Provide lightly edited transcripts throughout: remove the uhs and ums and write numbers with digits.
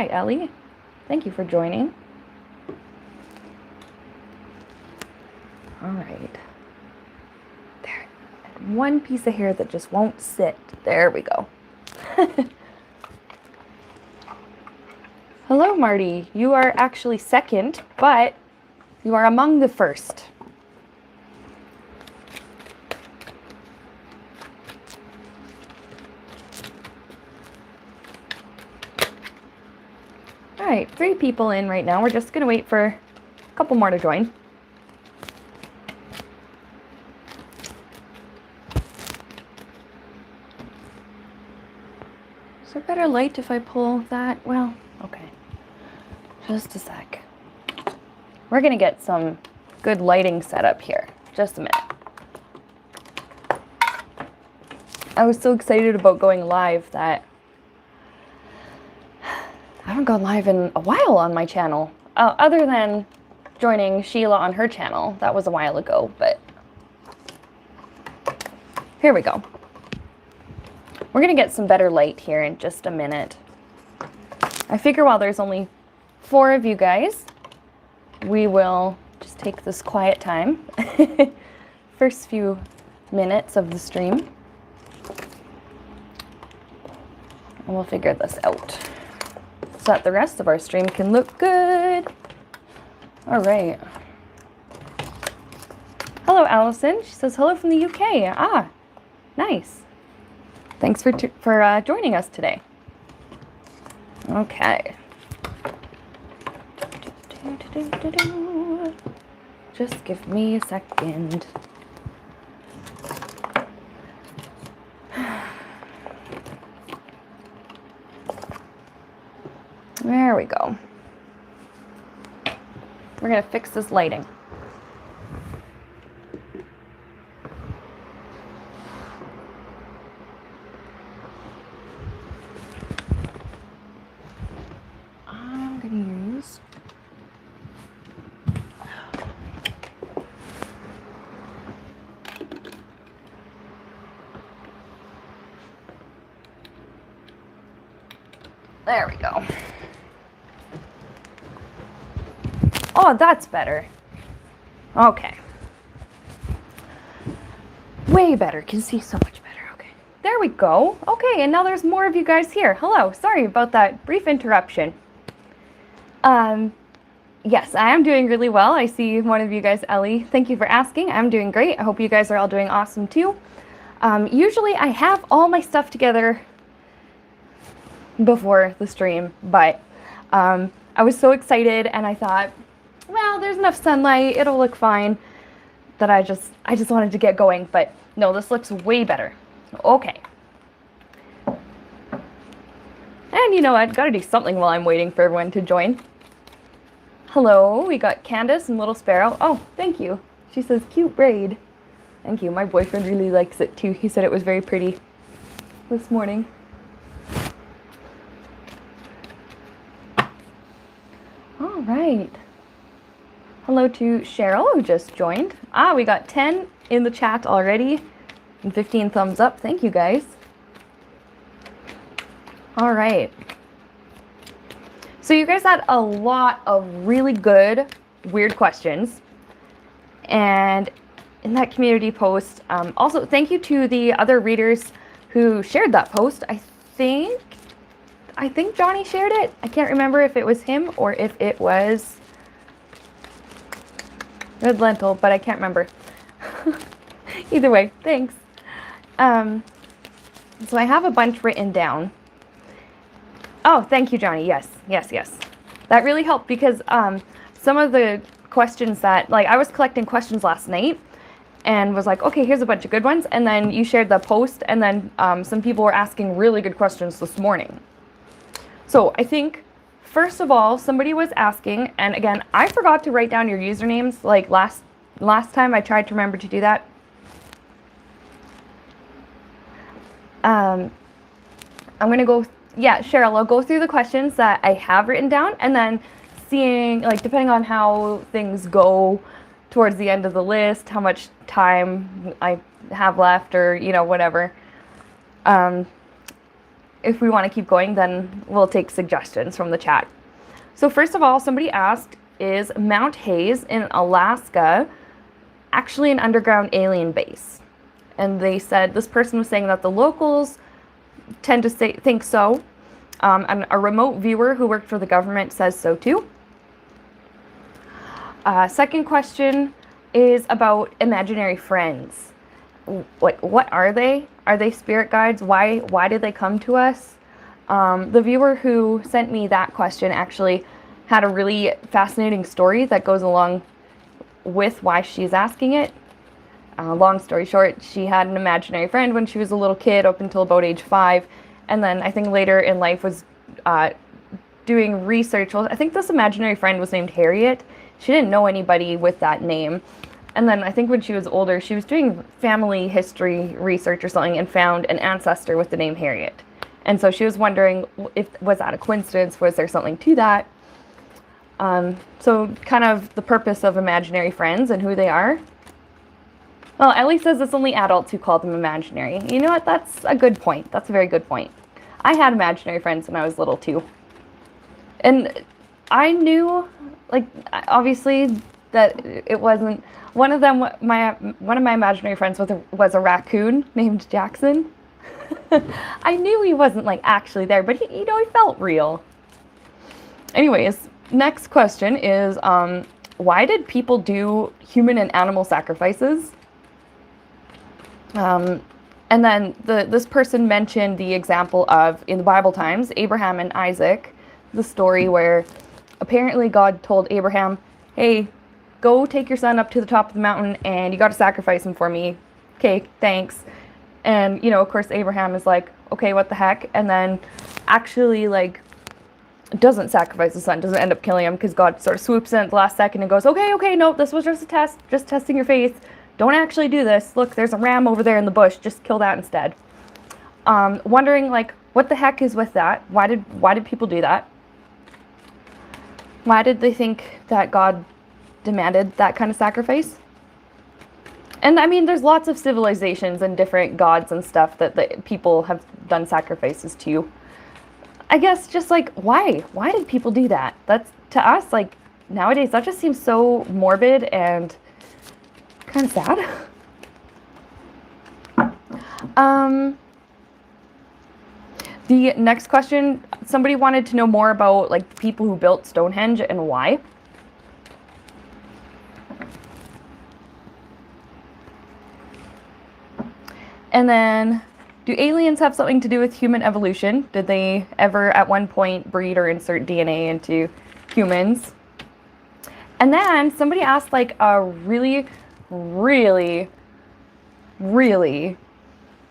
Hi, Ellie. Thank you for joining. All right. There. One piece of hair that just won't sit. There we go. Hello, Marty. You are actually second, but you are among the first. All right, 3 people in right now. We're just going to wait for a couple more to join. Is there better light if I pull that? Well, okay. Just a sec. We're going to get some good lighting set up here. Just a minute. I was so excited about going live that I haven't gone live in a while on my channel. Other than joining Sheila on her channel. That was a while ago, but here we go. We're going to get some better light here in just a minute. I figure while there's only 4 of you guys, we will just take this quiet time. First few minutes of the stream. And we'll figure this out so that the rest of our stream can look good. All right. Hello, Allison. She says hello from the UK. Ah, nice. Thanks for joining us today. Okay. Just give me a second. There we go. We're going to fix this lighting. I'm going to use there we go. Oh, that's better. Okay. Way better. Can see so much better. Okay. There we go. Okay, and now there's more of you guys here. Hello. Sorry about that brief interruption. Yes, I am doing really well. I see one of you guys, Ellie. Thank you for asking. I'm doing great. I hope you guys are all doing awesome too. Usually I have all my stuff together before the stream, but I was so excited and I thought, well, there's enough sunlight, it'll look fine, that I just wanted to get going, but no, this looks way better. Okay. And you know what, gotta do something while I'm waiting for everyone to join. Hello, we got Candace and Little Sparrow. Oh, thank you. She says, cute braid. Thank you, my boyfriend really likes it too. He said it was very pretty this morning. All right. Hello to Cheryl, who just joined. We got 10 in the chat already and 15 thumbs up. Thank you, guys. All right. So you guys had a lot of really good, weird questions. And in that community post, also thank you to the other readers who shared that post. I think Johnny shared it. I can't remember if it was him or if it was Red Lentil, but I can't remember. Either way, thanks. So I have a bunch written down. Oh, thank you, Johnny. Yes. That really helped because some of the questions that, like, I was collecting questions last night and was like, okay, here's a bunch of good ones. And then you shared the post, and then some people were asking really good questions this morning. So I think, first of all, somebody was asking, and again, I forgot to write down your usernames. Like last time I tried to remember to do that. I'm going to go, yeah, Cheryl, I'll go through the questions that I have written down, and then seeing, like, depending on how things go towards the end of the list, how much time I have left, or, you know, whatever. if we want to keep going, then we'll take suggestions from the chat. So first of all, somebody asked, is Mount Hayes in Alaska actually an underground alien base? And they said, this person was saying that the locals tend to think so. And a remote viewer who worked for the government says so too. Second question is about imaginary friends. Like, what are they? Are they spirit guides? Why did they come to us? The viewer who sent me that question actually had a really fascinating story that goes along with why she's asking it. Long story short, she had an imaginary friend when she was a little kid up until about age 5. And then I think later in life was doing research. Well, I think this imaginary friend was named Harriet. She didn't know anybody with that name. And then I think when she was older, she was doing family history research or something and found an ancestor with the name Harriet. And so she was wondering, was that a coincidence? Was there something to that? So kind of the purpose of imaginary friends and who they are. Well, Ellie says it's only adults who call them imaginary. You know what? That's a good point. That's a very good point. I had imaginary friends when I was little too. And I knew, like, obviously that it wasn't, one of my imaginary friends was a raccoon named Jackson. I knew he wasn't like actually there, but he felt real. Anyways, next question is, why did people do human and animal sacrifices? And then this person mentioned the example of, in the Bible times, Abraham and Isaac, the story where apparently God told Abraham, hey, go take your son up to the top of the mountain and you got to sacrifice him for me. Okay, thanks. And, of course, Abraham is like, okay, what the heck? And then actually, like, doesn't sacrifice his son, doesn't end up killing him because God sort of swoops in at the last second and goes, okay, no, this was just a test, just testing your faith. Don't actually do this. Look, there's a ram over there in the bush. Just kill that instead. Wondering, like, what the heck is with that? Why did people do that? Why did they think that God demanded that kind of sacrifice? And I mean, there's lots of civilizations and different gods and stuff that people have done sacrifices to. I guess just like, why? Why did people do that? That's, to us, like, nowadays, that just seems so morbid and kind of sad. The next question, somebody wanted to know more about like people who built Stonehenge and why. And then, do aliens have something to do with human evolution? Did they ever at one point breed or insert DNA into humans? And then somebody asked like a really, really, really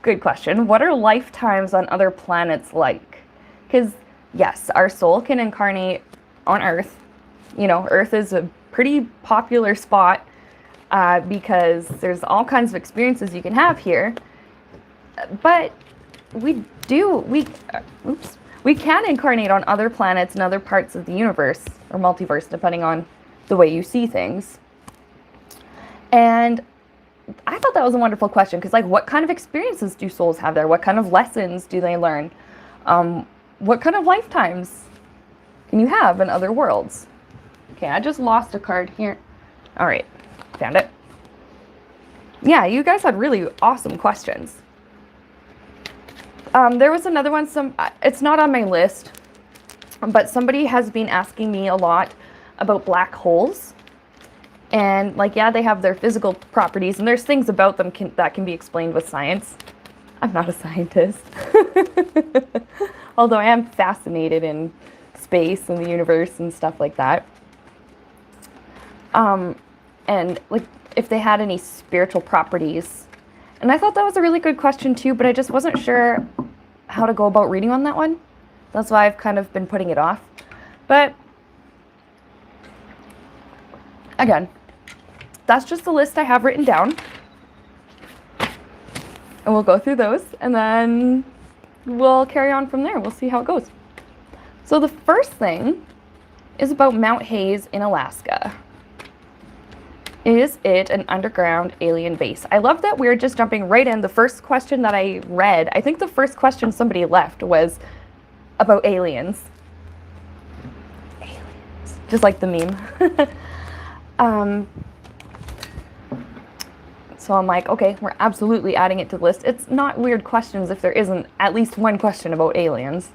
good question. What are lifetimes on other planets like? Because yes, our soul can incarnate on Earth. Earth is a pretty popular spot because there's all kinds of experiences you can have here. But we can incarnate on other planets and other parts of the universe or multiverse, depending on the way you see things. And I thought that was a wonderful question because, like, what kind of experiences do souls have there? What kind of lessons do they learn? What kind of lifetimes can you have in other worlds? Okay, I just lost a card here. All right, found it. Yeah, you guys had really awesome questions. There was another one, it's not on my list, but somebody has been asking me a lot about black holes. And like, yeah, they have their physical properties and there's things about them that can be explained with science. I'm not a scientist. Although I am fascinated in space and the universe and stuff like that. And like, if they had any spiritual properties. And I thought that was a really good question too, but I just wasn't sure how to go about reading on that one. That's why I've kind of been putting it off. But again, that's just the list I have written down. And we'll go through those and then we'll carry on from there. We'll see how it goes. So the first thing is about Mount Hayes in Alaska. Is it an underground alien base? I love that we're just jumping right in. The first question that I read, I think the first question somebody left was about aliens. Aliens. Just like the meme. So I'm like, okay, we're absolutely adding it to the list. It's not weird questions if there isn't at least one question about aliens.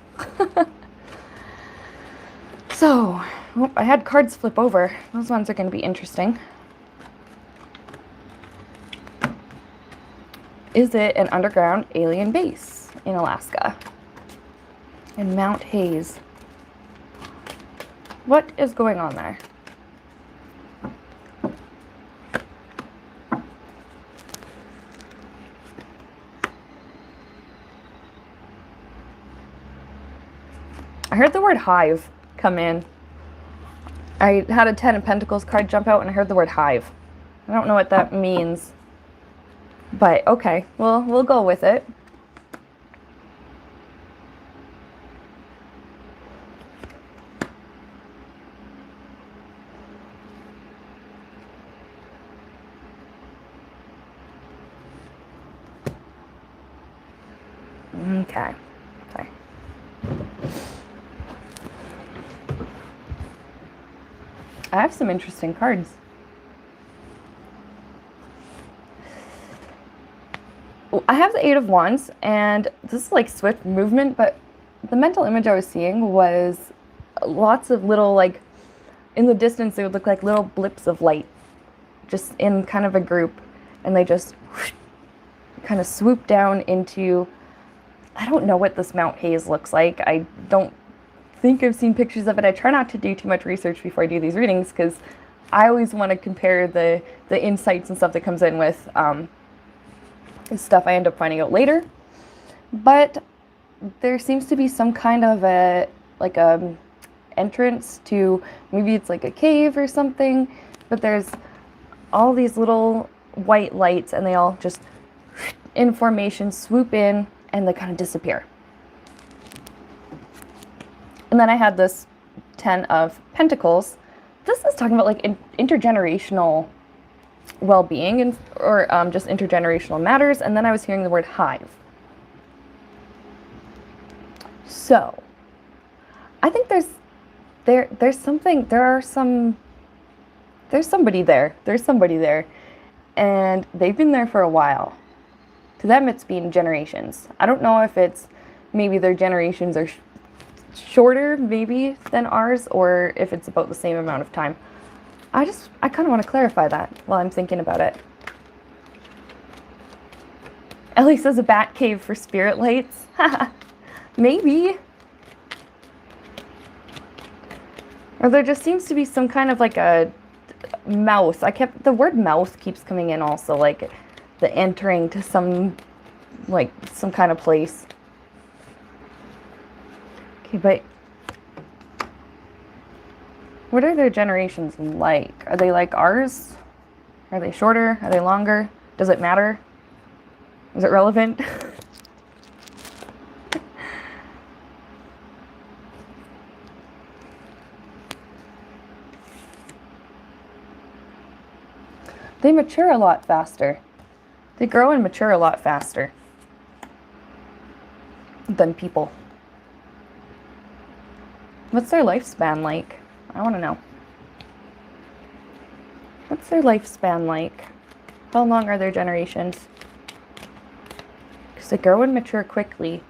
So, oh, I had cards flip over. Those ones are going to be interesting. Is it an underground alien base in Alaska? In Mount Hayes. What is going on there? I heard the word hive come in. I had a 10 of Pentacles card jump out and I heard the word hive. I don't know what that means. But okay, well, we'll go with it. Okay. Sorry. I have some interesting cards. I have the Eight of Wands, and this is like swift movement, but the mental image I was seeing was lots of little, like, in the distance, they would look like little blips of light, just in kind of a group, and they just whoosh, kind of swoop down into, I don't know what this Mount Hayes looks like. I don't think I've seen pictures of it. I try not to do too much research before I do these readings, because I always want to compare the insights and stuff that comes in with stuff I end up finding out later. But there seems to be some kind of a entrance to, maybe it's like a cave or something, but there's all these little white lights and they all just in formation swoop in and they kind of disappear. And then I had this 10 of Pentacles. This is talking about like intergenerational well-being and or just intergenerational matters, and then I was hearing the word hive. So I think there's somebody there, and they've been there for a while. To them it's been generations. I don't know if it's maybe their generations are shorter maybe than ours, or if it's about the same amount of time. I kind of want to clarify that while I'm thinking about it. Ellie says a bat cave for spirit lights. Maybe. Or there just seems to be some kind of like a mouth. The word mouth keeps coming in also, like the entering to some kind of place. Okay, but what are their generations like? Are they like ours? Are they shorter? Are they longer? Does it matter? Is it relevant? They mature a lot faster. They grow and mature a lot faster than people. What's their lifespan like? I want to know. What's their lifespan like? How long are their generations? Because they grow and mature quickly.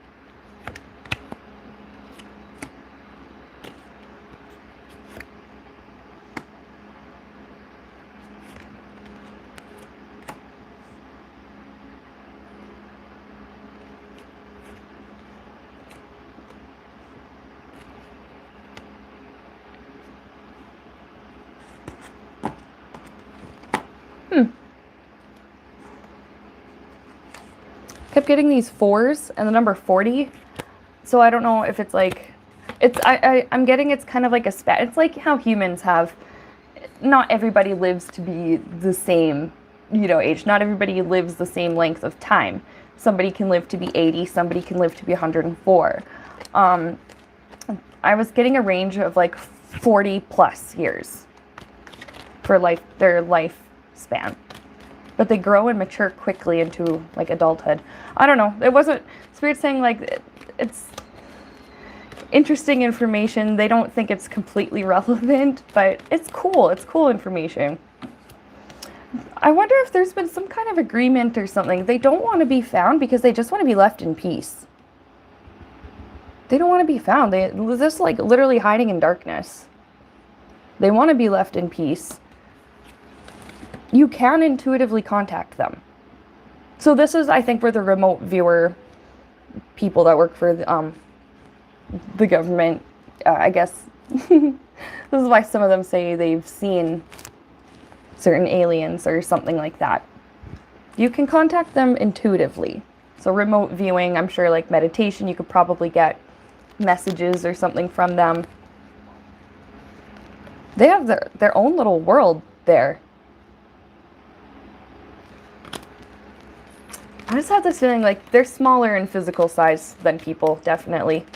Kept getting these 4s and the number 40. So I don't know if it's like, I'm getting it's kind of like a spat. It's like how humans have, not everybody lives to be the same, age. Not everybody lives the same length of time. Somebody can live to be 80, somebody can live to be 104. I was getting a range of like 40 plus years for their life span. But they grow and mature quickly into like adulthood. I don't know. It wasn't Spirit saying like it's interesting information. They don't think it's completely relevant, but it's cool. It's cool information. I wonder if there's been some kind of agreement or something. They don't want to be found because they just want to be left in peace. They don't want to be found. They're just like literally hiding in darkness. They want to be left in peace. You can intuitively contact them. So this is, I think, where the remote viewer people that work for the government, I guess, this is why some of them say they've seen certain aliens or something like that. You can contact them intuitively. So remote viewing, I'm sure like meditation, you could probably get messages or something from them. They have their own little world there. I just have this feeling like they're smaller in physical size than people, definitely.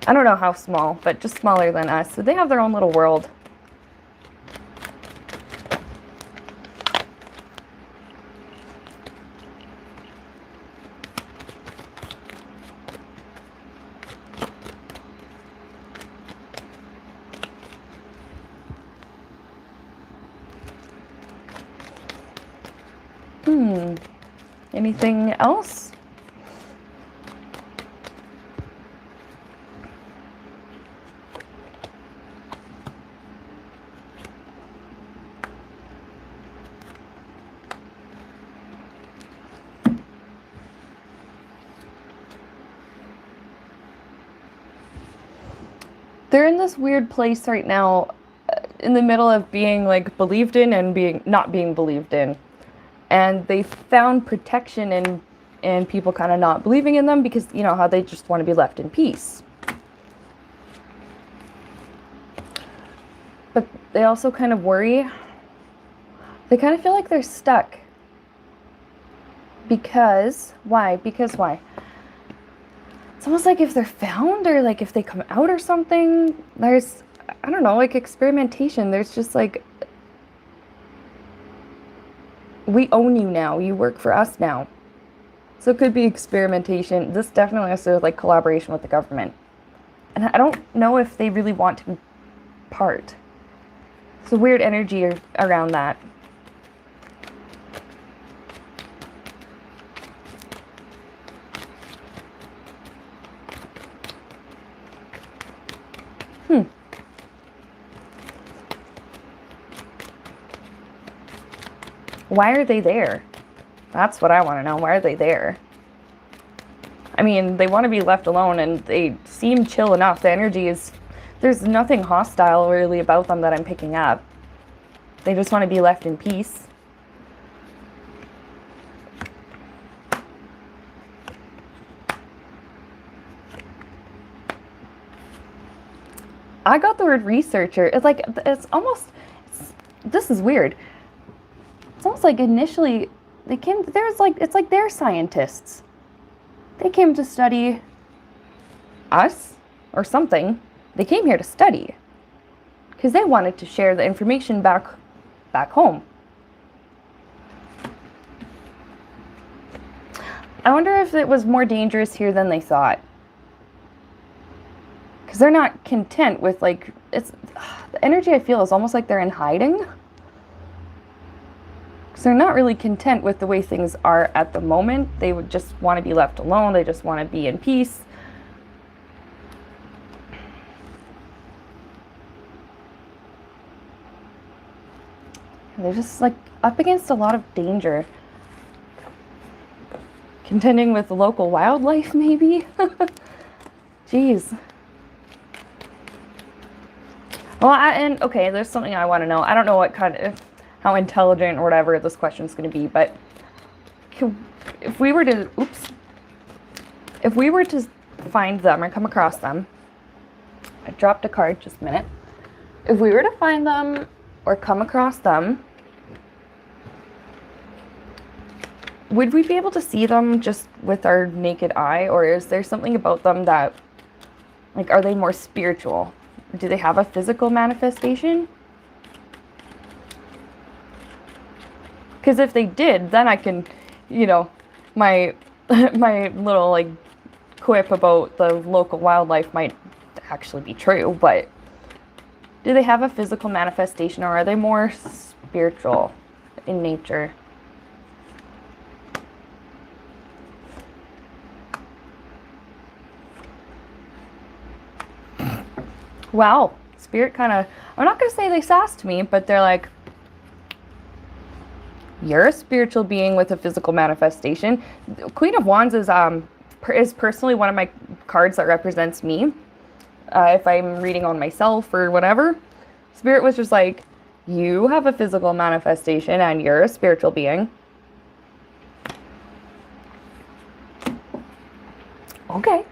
I don't know how small, but just smaller than us. So they have their own little world. Anything else? They're in this weird place right now, in the middle of being like believed in and not being believed in. And they found protection in people kind of not believing in them because, you know, how they just want to be left in peace. But they also kind of worry. They kind of feel like they're stuck. Because, why? Because why? It's almost like if they're found or like if they come out or something, there's, I don't know, like experimentation. There's just like, we own you now. You work for us now. So it could be experimentation. This definitely has to do with like collaboration with the government. And I don't know if they really want to be part. It's a weird energy around that. Why are they there? That's what I want to know. Why are they there? I mean, they want to be left alone and they seem chill enough. The energy is, there's nothing hostile really about them that I'm picking up. They just want to be left in peace. I got the word researcher. It's like, this is weird. It's almost like initially they came, it's like they're scientists. They came to study us or something. They came here to study because they wanted to share the information back home. I wonder if it was more dangerous here than they thought. Because they're not content with like, the energy I feel is almost like they're in hiding. So they're not really content with the way things are at the moment. They would just want to be left alone. They just want to be in peace. And they're just like up against a lot of danger. Contending with local wildlife, maybe? Jeez. Well, okay, there's something I want to know. I don't know what kind of, how intelligent or whatever this question is going to be, but if we were to find them or come across them, I dropped a card, just a minute. If we were to find them or come across them, would we be able to see them just with our naked eye, or is there something about them that, like, are they more spiritual? Do they have a physical manifestation? Because if they did, then I can, you know, my my little like quip about the local wildlife might actually be true, but do they have a physical manifestation, or are they more spiritual in nature? Wow, Spirit kind of, I'm not going to say they sassed me, but they're like, you're a spiritual being with a physical manifestation. Queen of Wands is personally one of my cards that represents me. If I'm reading on myself or whatever, Spirit was just like, you have a physical manifestation and you're a spiritual being. Okay.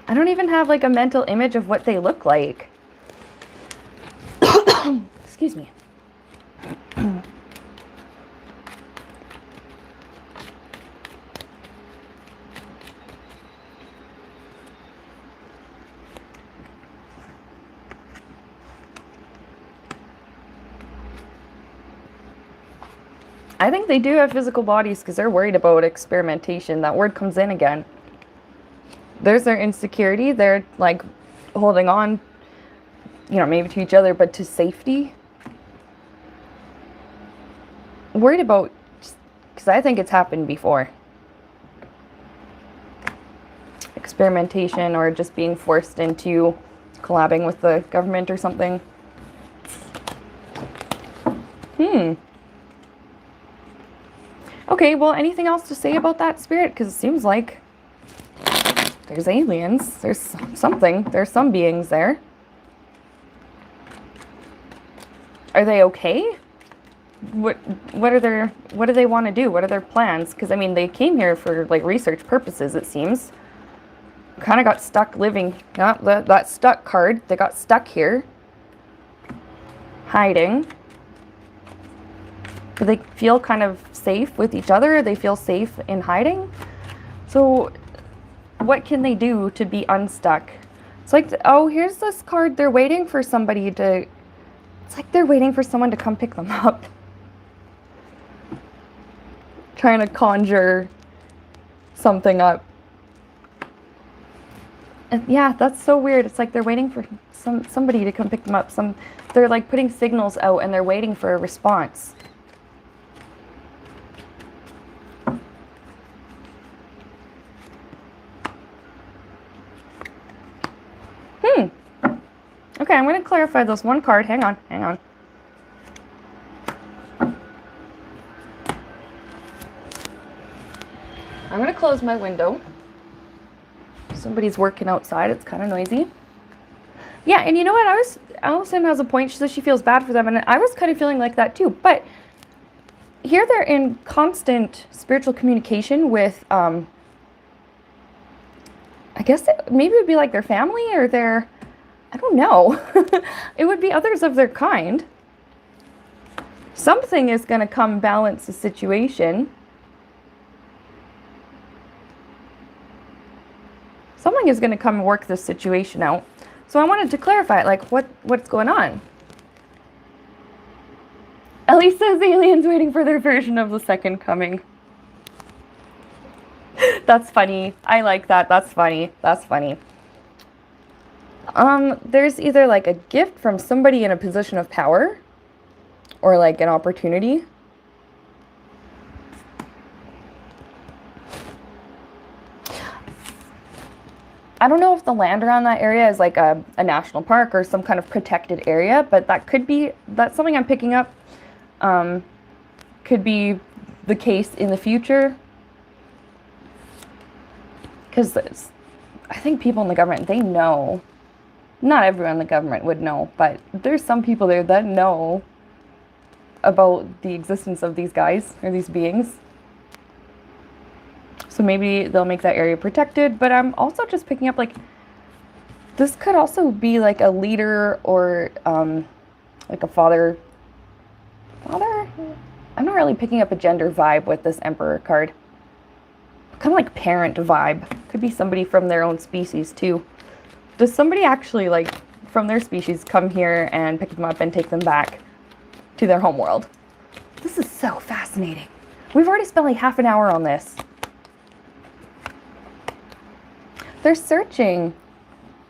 I don't even have like a mental image of what they look like. Excuse me. I think they do have physical bodies because they're worried about experimentation. That word comes in again. There's their insecurity. They're like holding on, you know, maybe to each other, but to safety. Worried about, because I think it's happened before. Experimentation or just being forced into collabing with the government or something. Okay, well, anything else to say about that, Spirit? Because it seems like there's aliens. There's something. There's some beings there. Are they okay? What do they want to do? What are their plans? Because, I mean, they came here for, like, research purposes, it seems. Kind of got stuck living. Yeah, that stuck card. They got stuck here. Hiding. Do they feel kind of safe with each other? They feel safe in hiding? So what can they do to be unstuck? It's like, oh, here's this card. They're waiting for somebody to... It's like they're waiting for someone to come pick them up. Trying to conjure something up. And yeah, that's so weird. It's like they're waiting for somebody to come pick them up. They're like putting signals out and they're waiting for a response. Okay, I'm going to clarify this one card. Hang on. I'm going to close my window. Somebody's working outside. It's kind of noisy. Yeah, and you know what? Allison has a point. She says she feels bad for them, and I was kind of feeling like that too. But here they're in constant spiritual communication with, I guess maybe it would be like their family or their... I don't know. It would be others of their kind. Something is going to come balance the situation. Someone is going to come work this situation out. So I wanted to clarify, like, what's going on? Ellie says aliens waiting for their version of the second coming. That's funny. I like that. That's funny. There's either like a gift from somebody in a position of power or like an opportunity. I don't know if the land around that area is like a national park or some kind of protected area, but that's something I'm picking up. Could be the case in the future. Because I think people in the government, they know. Not everyone in the government would know, but there's some people there that know about the existence of these guys or these beings. So maybe they'll make that area protected, but I'm also just picking up, like, this could also be like a leader or like a father. I'm not really picking up a gender vibe with this Emperor card. kind of like parent vibe. Could be somebody from their own species too. Does somebody actually like from their species come here and pick them up and take them back to their home world? This is so fascinating. We've already spent like half an hour on this. They're searching.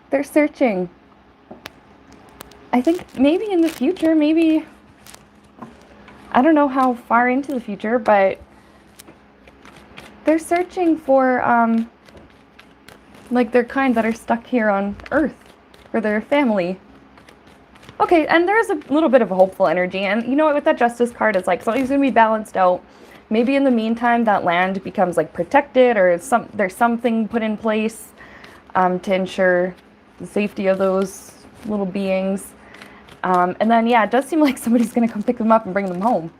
They're searching. I think maybe in the future, maybe, I don't know how far into the future, but they're searching for, like their kind that are stuck here on Earth for their family. Okay, and there is a little bit of a hopeful energy, and you know what, with that Justice card, it's like something's going to be balanced out. Maybe in the meantime, that land becomes like protected, or there's something put in place to ensure the safety of those little beings. And then, yeah, it does seem like somebody's going to come pick them up and bring them home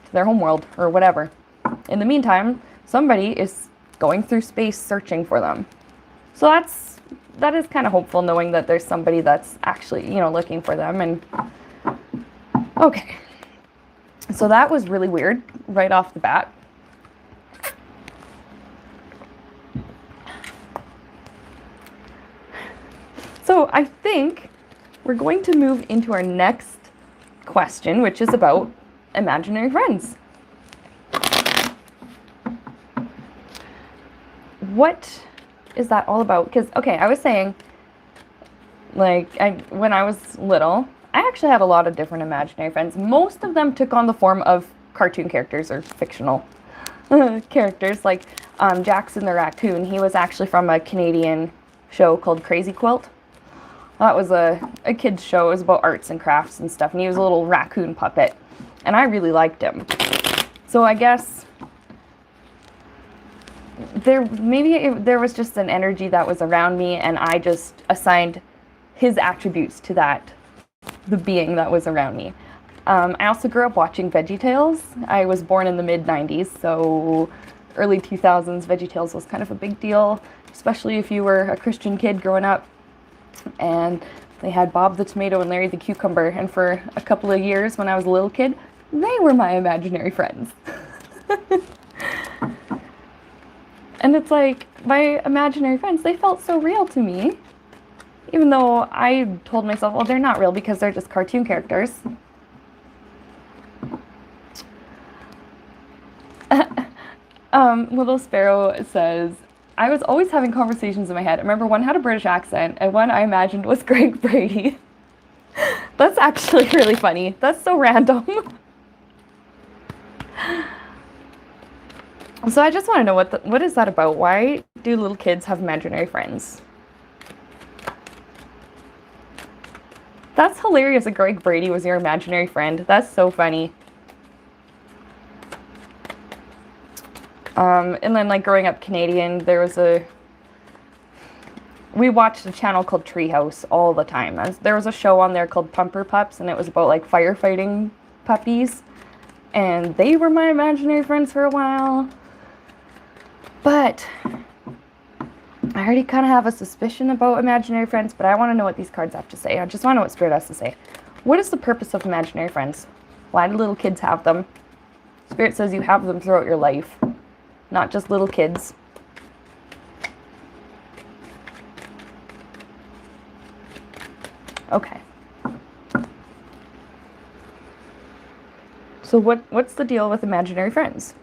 to their homeworld or whatever. In the meantime, somebody is going through space searching for them. So that is kind of hopeful, knowing that there's somebody that's actually, you know, looking for them. And okay, so that was really weird right off the bat. So I think we're going to move into our next question, which is about imaginary friends. What is that all about? Because, okay, I was saying, like, when I was little, I actually had a lot of different imaginary friends. Most of them took on the form of cartoon characters or fictional characters, like Jackson the Raccoon. He was actually from a Canadian show called Crazy Quilt. That was a kid's show. It was about arts and crafts and stuff, and he was a little raccoon puppet, and I really liked him. So I guess there was just an energy that was around me, and I just assigned his attributes to the being that was around me. I also grew up watching VeggieTales. I was born in the mid-90s, so early 2000s, VeggieTales was kind of a big deal, especially if you were a Christian kid growing up. And they had Bob the Tomato and Larry the Cucumber, and for a couple of years when I was a little kid, they were my imaginary friends. And it's like, my imaginary friends, they felt so real to me, even though I told myself, well, they're not real because they're just cartoon characters. Little Sparrow says, I was always having conversations in my head. I remember one had a British accent, and one I imagined was Greg Brady. That's actually really funny. That's so random. So I just want to know, what is that about? Why do little kids have imaginary friends? That's hilarious that Greg Brady was your imaginary friend. That's so funny. And then, like, growing up Canadian, we watched a channel called Treehouse all the time. There was a show on there called Pumper Pups, and it was about, like, firefighting puppies. And they were my imaginary friends for a while. But I already kind of have a suspicion about imaginary friends, but I want to know what these cards have to say. I just want to know what Spirit has to say. What is the purpose of imaginary friends? Why do little kids have them? Spirit says you have them throughout your life. Not just little kids. Okay. So what's the deal with imaginary friends?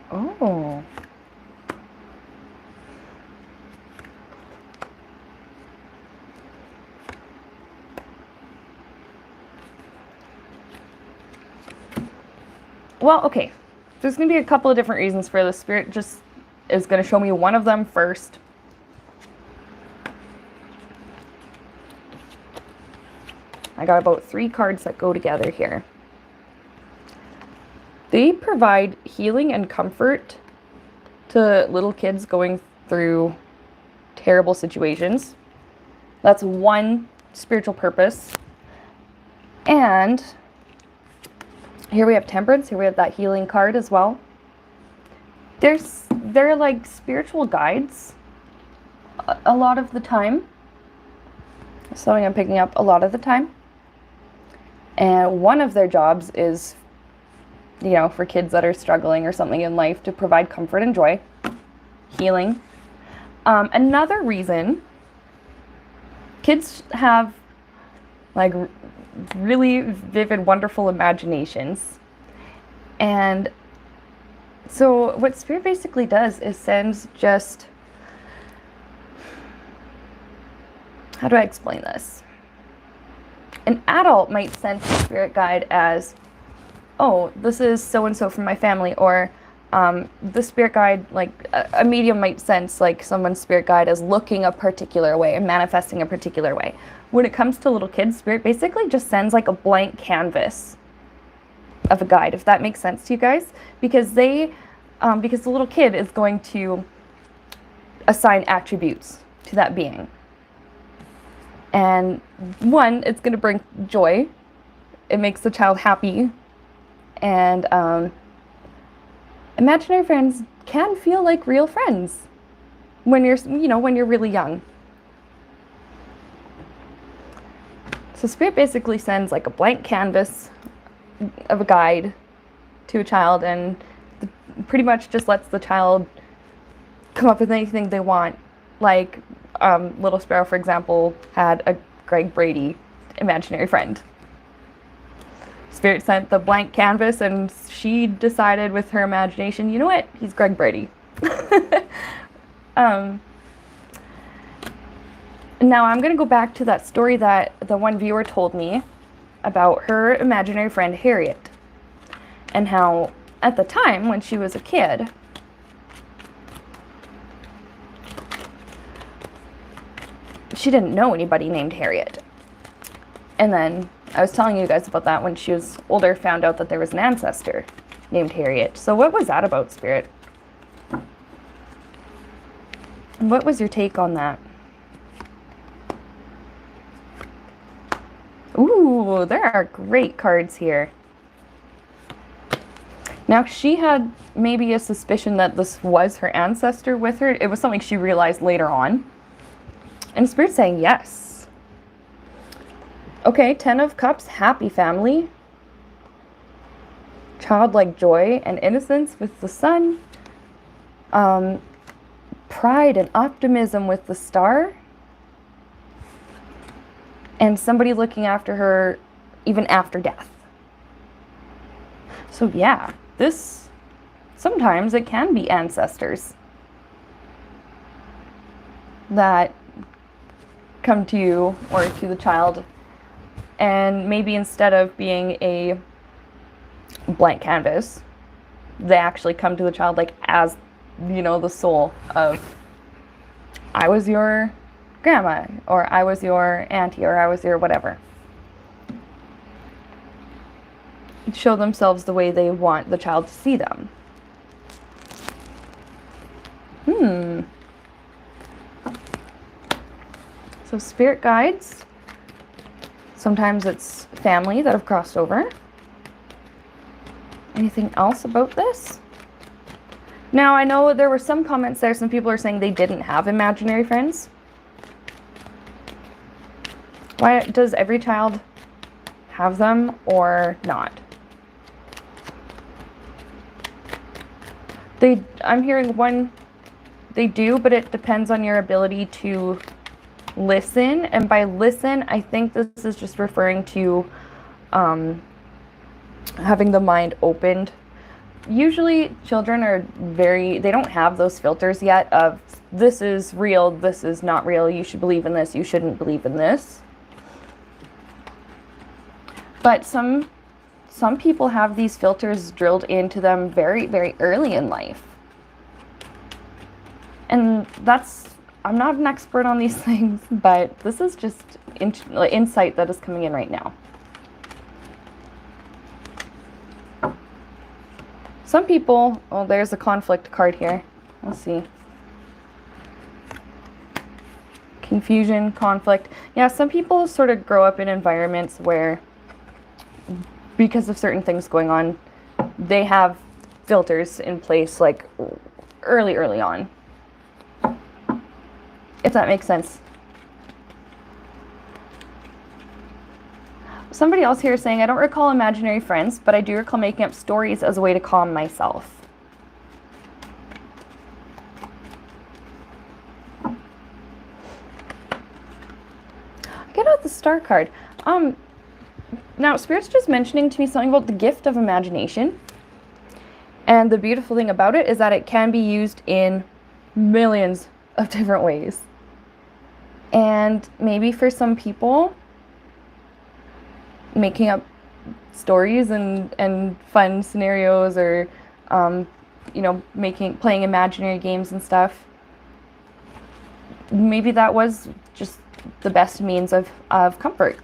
Oh. Well, okay. There's going to be a couple of different reasons for this. Spirit just is going to show me one of them first. I got about 3 cards that go together here. They provide healing and comfort to little kids going through terrible situations. That's one spiritual purpose. And here we have Temperance. Here we have that healing card as well. They're like spiritual guides a lot of the time. something I'm picking up a lot of the time. And one of their jobs is, you know, for kids that are struggling or something in life, to provide comfort and joy, healing. Another reason, kids have like really vivid, wonderful imaginations. And so what Spirit basically does is sends just, how do I explain this? An adult might sense a spirit guide as, oh, this is so-and-so from my family, or the spirit guide, like a medium might sense like someone's spirit guide as looking a particular way and manifesting a particular way. When it comes to little kids, Spirit basically just sends like a blank canvas of a guide, if that makes sense to you guys, because the little kid is going to assign attributes to that being. And one, it's going to bring joy. It makes the child happy. And imaginary friends can feel like real friends when you're really young. So Spirit basically sends like a blank canvas of a guide to a child, and pretty much just lets the child come up with anything they want. Like Little Sparrow, for example, had a Greg Brady imaginary friend. Spirit sent the blank canvas, and she decided with her imagination, you know what, he's Greg Brady. Now I'm going to go back to that story that the one viewer told me about her imaginary friend Harriet, and how at the time when she was a kid, she didn't know anybody named Harriet. And then I was telling you guys about that when she was older, found out that there was an ancestor named Harriet. So what was that about, Spirit? What was your take on that? Ooh, there are great cards here. Now, she had maybe a suspicion that this was her ancestor with her. It was something she realized later on. And Spirit's saying yes. Okay, 10 of Cups, happy family. Childlike joy and innocence with the Sun. Pride and optimism with the Star. And somebody looking after her even after death. So yeah, sometimes it can be ancestors that come to you or to the child, and maybe instead of being a blank canvas, they actually come to the child like as, the soul of, I was your grandma, or I was your auntie, or I was your whatever. Show themselves the way they want the child to see them. So spirit guides, sometimes it's family that have crossed over. Anything else about this? Now, I know there were some comments there, some people are saying they didn't have imaginary friends. Why does every child have them or not? I'm hearing one, they do, but it depends on your ability to listen. And by listen, I think this is just referring to having the mind opened. Usually children are they don't have those filters yet of this is real, this is not real, you should believe in this, you shouldn't believe in this. But some people have these filters drilled into them very, very early in life. And I'm not an expert on these things, but this is just insight that is coming in right now. Some people, there's a conflict card here. Let's see. Confusion, conflict. Yeah, some people sort of grow up in environments where, because of certain things going on, they have filters in place like early on. If that makes sense. Somebody else here is saying, I don't recall imaginary friends, but I do recall making up stories as a way to calm myself. Get out the star card. Now, Spirit's just mentioning to me something about the gift of imagination. And the beautiful thing about it is that it can be used in millions of different ways. And maybe for some people, making up stories and fun scenarios, or playing imaginary games and stuff, maybe that was just the best means of comfort.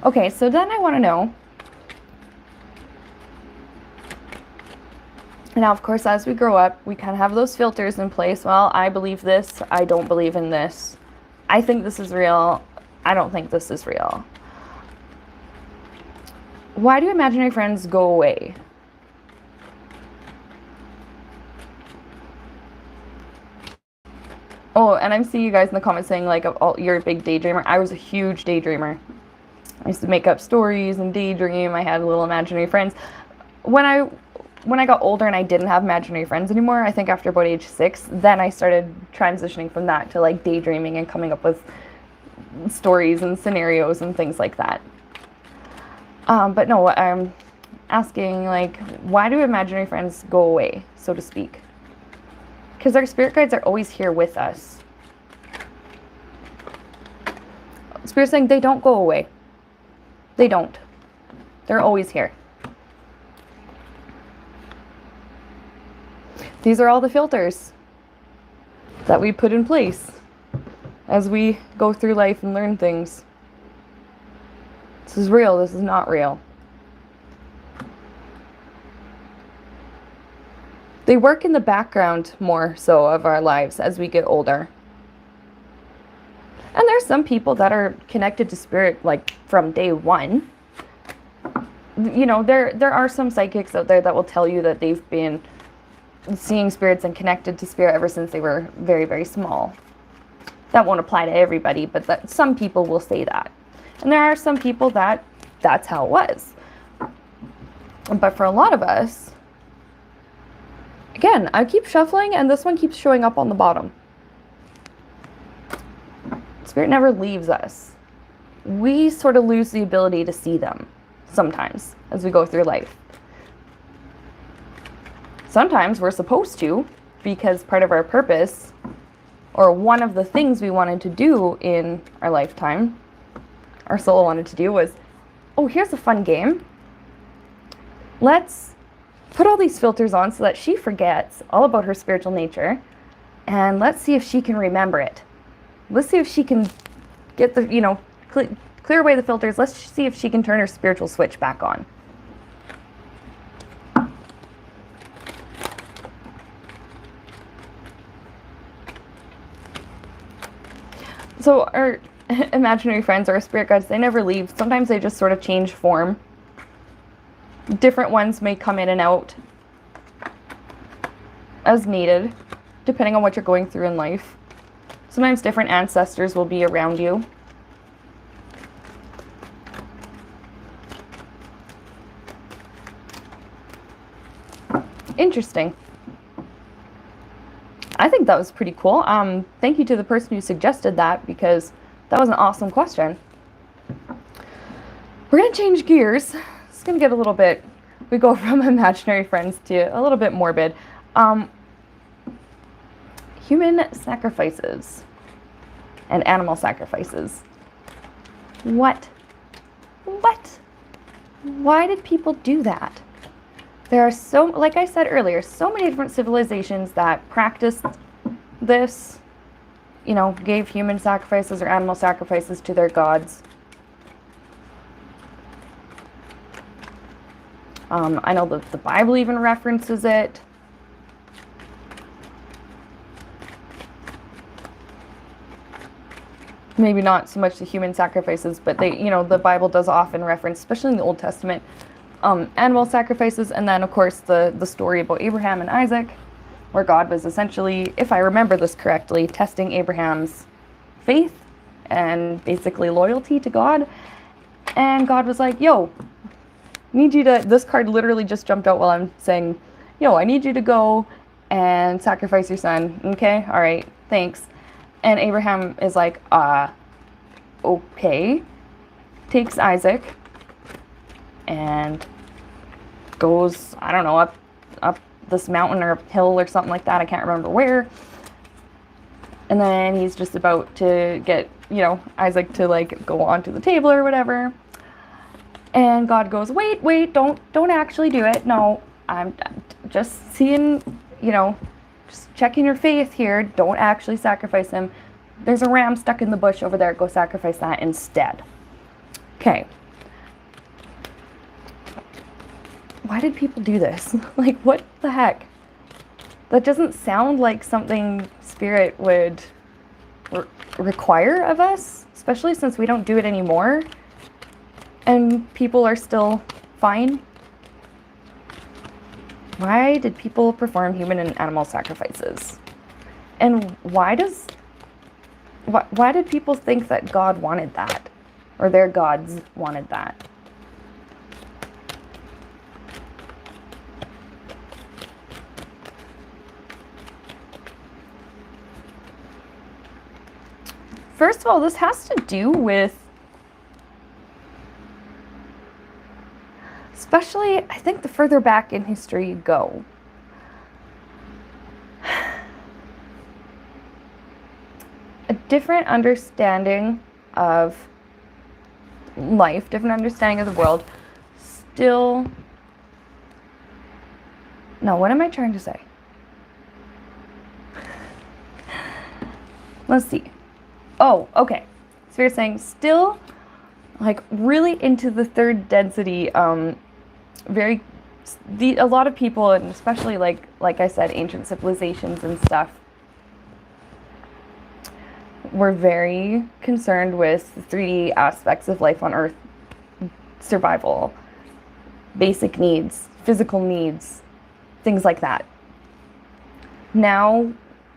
Okay, so then I want to know, now of course as we grow up, we kind of have those filters in place. Well, I believe this, I don't believe in this. I think this is real, I don't think this is real. Why do imaginary friends go away? Oh, and I'm seeing you guys in the comments saying, like, you're a big daydreamer. I was a huge daydreamer. I used to make up stories and daydream. I had little imaginary friends. When I got older and I didn't have imaginary friends anymore, I think after about age 6, then I started transitioning from that to like daydreaming and coming up with stories and scenarios and things like that. But no, I'm asking, like, why do imaginary friends go away, so to speak? Because our spirit guides are always here with us. Spirit's saying they don't go away. They don't. They're always here. These are all the filters that we put in place as we go through life and learn things. This is real, this is not real. They work in the background more so of our lives as we get older. And there's some people that are connected to spirit like from day one. You know, there are some psychics out there that will tell you that they've been seeing spirits and connected to spirit ever since they were very, very small. That won't apply to everybody, but some people will say that. And there are some people that's how it was. But for a lot of us, again, I keep shuffling and this one keeps showing up on the bottom. Spirit never leaves us. We sort of lose the ability to see them sometimes as we go through life. Sometimes we're supposed to, because part of our purpose, or one of the things we wanted to do in our lifetime, our soul wanted to do was, oh, here's a fun game. Let's put all these filters on so that she forgets all about her spiritual nature, and let's see if she can remember it. Let's see if she can get the, clear away the filters. Let's see if she can turn her spiritual switch back on. So our imaginary friends or our spirit guides, they never leave. Sometimes they just sort of change form. Different ones may come in and out as needed, depending on what you're going through in life. Sometimes different ancestors will be around you. Interesting. I think that was pretty cool. Thank you to the person who suggested that, because that was an awesome question. We're going to change gears. It's going to get a little bit, we go from imaginary friends to a little bit morbid. Human sacrifices and animal sacrifices. What? Why did people do that? There are so, like I said earlier, so many different civilizations that practiced this, gave human sacrifices or animal sacrifices to their gods. I know that the Bible even references it. Maybe not so much the human sacrifices, but the Bible does often reference, especially in the Old Testament, animal sacrifices, and then of course the story about Abraham and Isaac. where God was essentially, if I remember this correctly, testing Abraham's faith and basically loyalty to God. And God was like, yo, need you to, this card literally just jumped out while I'm saying, yo, I need you to go and sacrifice your son. Okay, all right, thanks. And Abraham is like, okay. Takes Isaac and goes, I don't know, up this mountain or hill or something like that. I can't remember where. And then he's just about to get, Isaac to like go onto the table or whatever. And God goes, wait, don't actually do it. No, I'm just seeing, just checking your faith here. Don't actually sacrifice him. There's a ram stuck in the bush over there. Go sacrifice that instead. Okay. Why did people do this? Like, what the heck? That doesn't sound like something Spirit would require of us, especially since we don't do it anymore. And people are still fine. Why did people perform human and animal sacrifices? And why did people think that God wanted that? Or their gods wanted that? First of all, this has to do with, especially, I think the further back in history you go, a different understanding of life, different understanding of the world, still, no, what am I trying to say? Let's see. Oh, okay. So you're saying still, like, really into the third density, a lot of people, and especially like I said, ancient civilizations and stuff, were very concerned with the 3D aspects of life on Earth, survival, basic needs, physical needs, things like that. Now,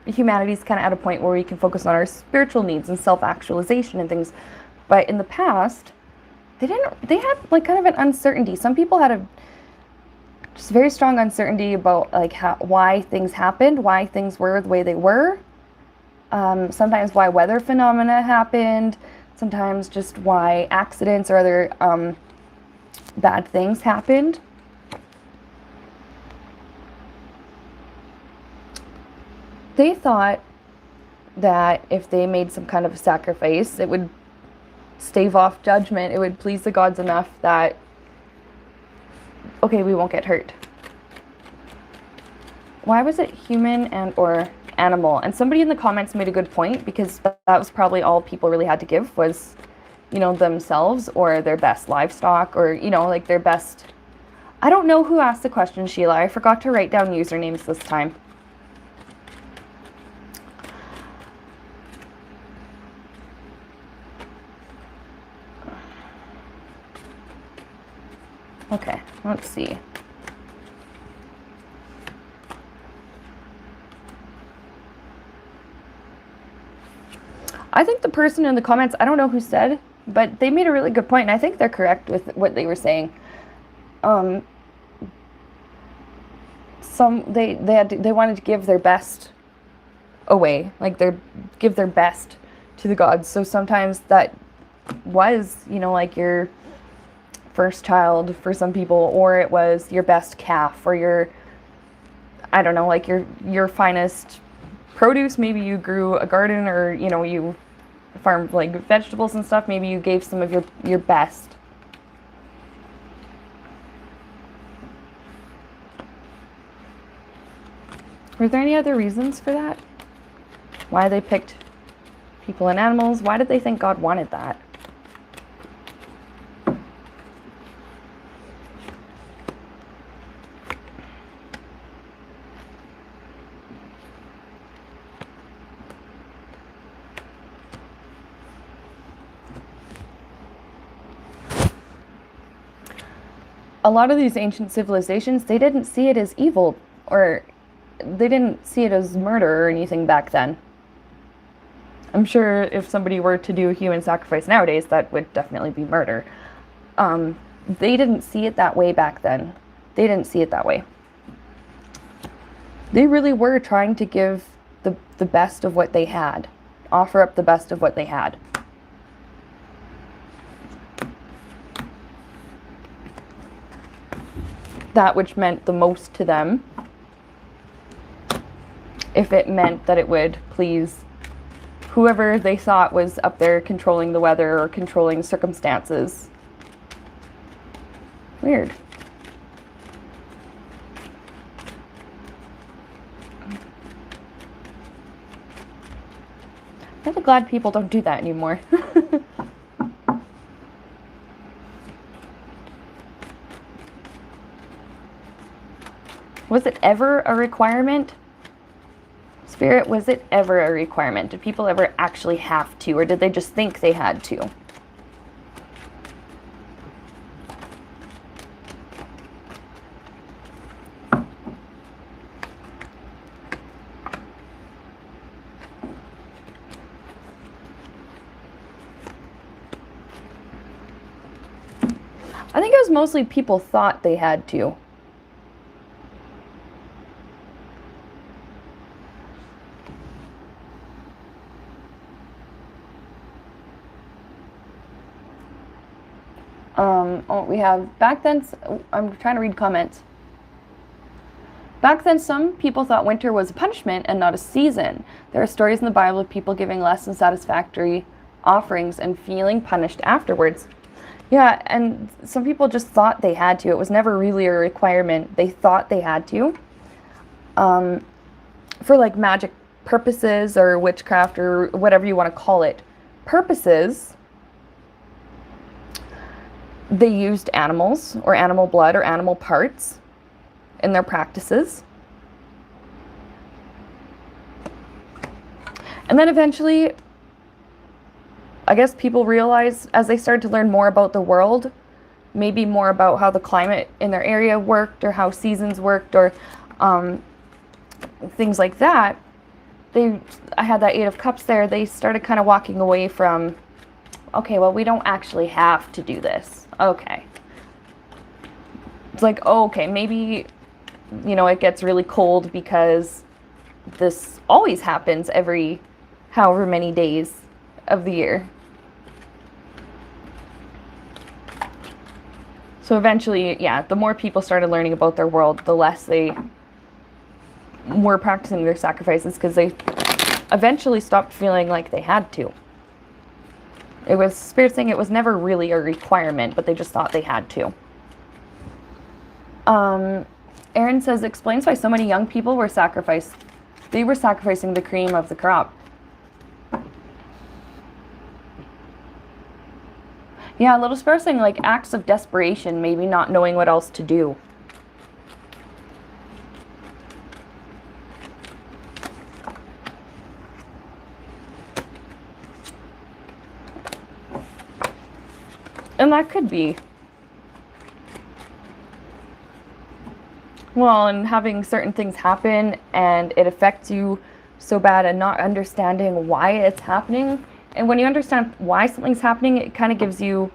humanity's kind of at a point where we can focus on our spiritual needs and self-actualization and things. But in the past, they had like kind of an uncertainty. Some people had a just very strong uncertainty about like why things happened, why things were the way they were. Sometimes why weather phenomena happened, sometimes just why accidents or other bad things happened. They thought that if they made some kind of a sacrifice, it would stave off judgment. It would please the gods enough that, okay, we won't get hurt. Why was it human and or animal? And somebody in the comments made a good point, because that was probably all people really had to give was, themselves or their best livestock or, like their best. I don't know who asked the question, Sheila. I forgot to write down usernames this time. Okay, let's see. I think the person in the comments, I don't know who said, but they made a really good point, and I think they're correct with what they were saying. They wanted to give their best away, like give their best to the gods. So sometimes that was, like your first child for some people, or it was your best calf, or your, I don't know, like your finest produce. Maybe you grew a garden, or you farmed like vegetables and stuff. Maybe you gave some of your best. Were there any other reasons for that? Why they picked people and animals? Why did they think God wanted that? A lot of these ancient civilizations, they didn't see it as evil, or they didn't see it as murder or anything back then. I'm sure if somebody were to do a human sacrifice nowadays, that would definitely be murder. They didn't see it that way back then. They didn't see it that way. They really were trying to give the best of what they had, offer up the best of what they had. That which meant the most to them, if it meant that it would please whoever they thought was up there controlling the weather or controlling circumstances. Weird. I'm really glad people don't do that anymore. Was it ever a requirement? Spirit, was it ever a requirement? Did people ever actually have to, or did they just think they had to? I think it was mostly people thought they had to. We have, back then, I'm trying to read comments. Back then, some people thought winter was a punishment and not a season. There are stories in the Bible of people giving less than satisfactory offerings and feeling punished afterwards. Yeah, and some people just thought they had to. It was never really a requirement. They thought they had to. For like magic purposes or witchcraft or whatever you want to call it, purposes, they used animals or animal blood or animal parts in their practices. And then eventually, I guess people realized as they started to learn more about the world, maybe more about how the climate in their area worked or how seasons worked or things like that, I had that Eight of Cups there, they started kind of walking away from, okay, well, we don't actually have to do this. Okay. It's like, oh, okay, maybe, it gets really cold because this always happens every however many days of the year. So eventually, yeah, the more people started learning about their world, the less they were practicing their sacrifices because they eventually stopped feeling like they had to. It was Spirit saying it was never really a requirement, but they just thought they had to. Aaron says, explains why so many young people were sacrificed. They were sacrificing the cream of the crop. Yeah, Little Spirit saying like acts of desperation, maybe not knowing what else to do. And that could be. Well, and having certain things happen and it affects you so bad and not understanding why it's happening. And when you understand why something's happening, it kind of gives you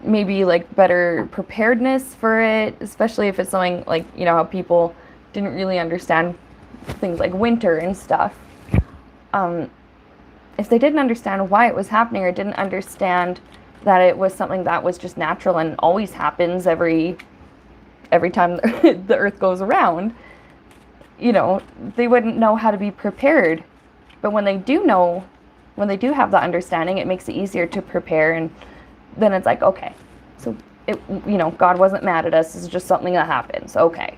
maybe like better preparedness for it, especially if it's something like, how people didn't really understand things like winter and stuff. If they didn't understand why it was happening or didn't understand that it was something that was just natural and always happens every time the earth goes around, they wouldn't know how to be prepared. But when they do have that understanding, it makes it easier to prepare. And then it's like, okay, so God wasn't mad at us. It's just something that happens. Okay.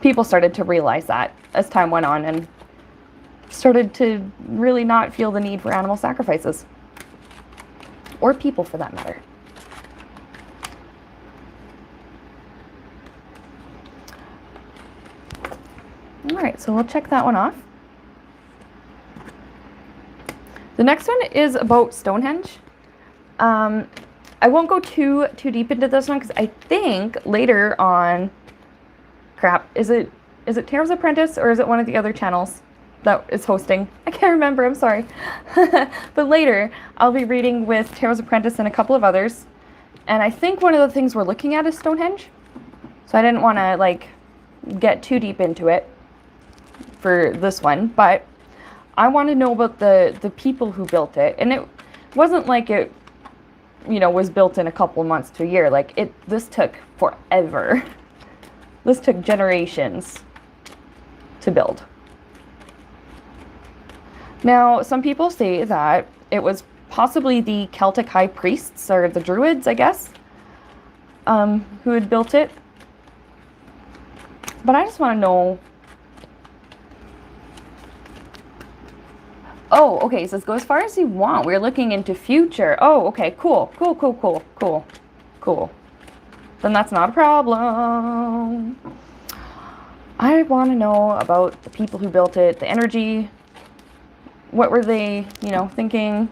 People started to realize that as time went on and started to really not feel the need for animal sacrifices. Or people, for that matter. All right, so we'll check that one off. The next one is about Stonehenge. I won't go too deep into this one because I think later on, is it is it Tara's Apprentice or is it one of the other channels that is hosting? I can't remember, I'm sorry. But later, I'll be reading with Tara's Apprentice and a couple of others. And I think one of the things we're looking at is Stonehenge. So I didn't want to, like, get too deep into it for this one. But I want to know about the people who built it. And it wasn't like it, you know, was built in a couple months to a year. Like, this took forever. This took generations to build. Now, some people say that it was possibly the Celtic high priests, or the Druids, I guess, who had built it. But I just want to know... Oh, okay, it says go as far as you want. We're looking into future. Oh, okay, cool. Cool. Then that's not a problem. I want to know about the people who built it, the energy. What were they, you know, thinking?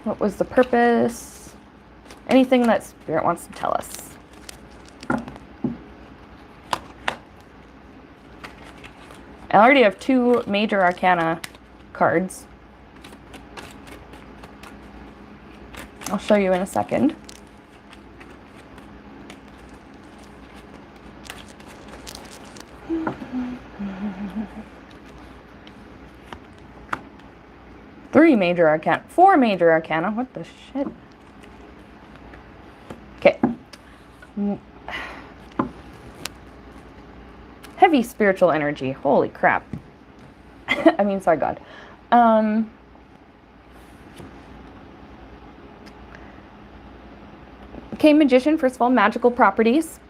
What was the purpose? Anything that Spirit wants to tell us. I already have 2 major arcana cards. I'll show you in a second. Four major arcana. What the shit? Okay. Heavy spiritual energy. Holy crap. I mean, sorry, God. Okay, magician, first of all, magical properties.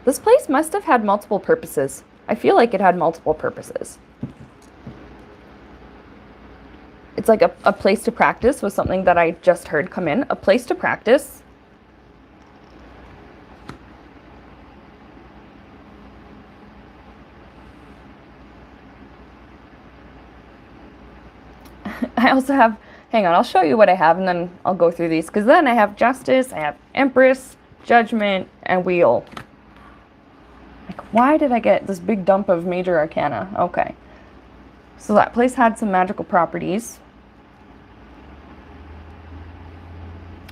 This place must have had multiple purposes. I feel like it had multiple purposes. It's like a place to practice was something that I just heard come in. A place to practice. I also have, hang on, I'll show you what I have and then I'll go through these. Because then I have Justice, I have Empress, Judgment, and Wheel. Like, why did I get this big dump of major arcana? Okay. So that place had some magical properties.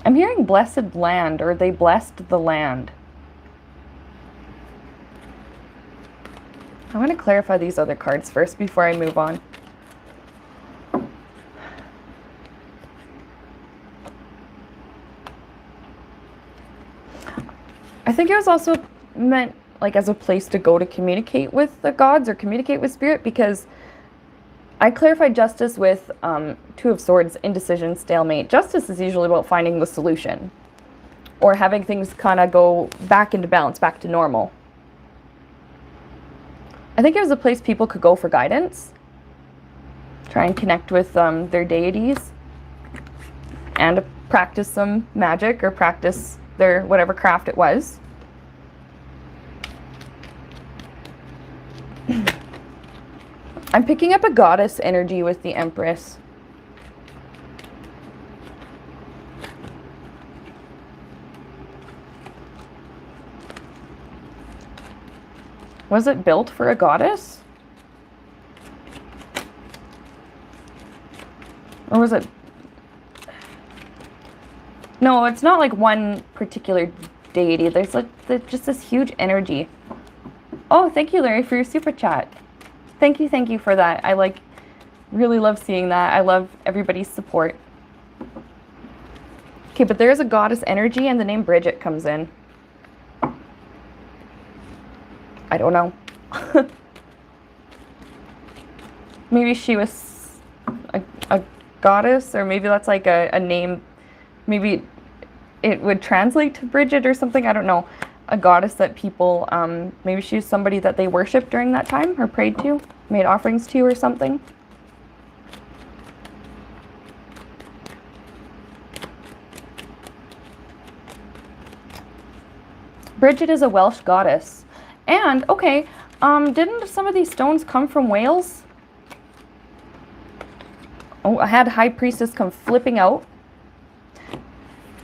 I'm hearing blessed land, or they blessed the land. I want to clarify these other cards first before I move on. I think it was also meant like as a place to go to communicate with the gods or communicate with Spirit, because I clarified Justice with 2 of Swords, indecision, stalemate. Justice is usually about finding the solution or having things kind of go back into balance, back to normal. I think it was a place people could go for guidance, try and connect with their deities, and practice some magic or practice their whatever craft it was. I'm picking up a goddess energy with the Empress. Was it built for a goddess? Or was it... No, it's not like one particular deity. There's like just this huge energy. Oh, thank you, Larry, for your super chat. Thank you for that. I really love seeing that. I love everybody's support. Okay, but there's a goddess energy and the name Bridget comes in. I don't know. Maybe she was a goddess, or maybe that's like a name. Maybe it would translate to Bridget or something. I don't know. A goddess that people, maybe she's somebody that they worshipped during that time or prayed to, made offerings to or something. Bridget is a Welsh goddess. And, okay, didn't some of these stones come from Wales? Oh, I had High Priestess come flipping out.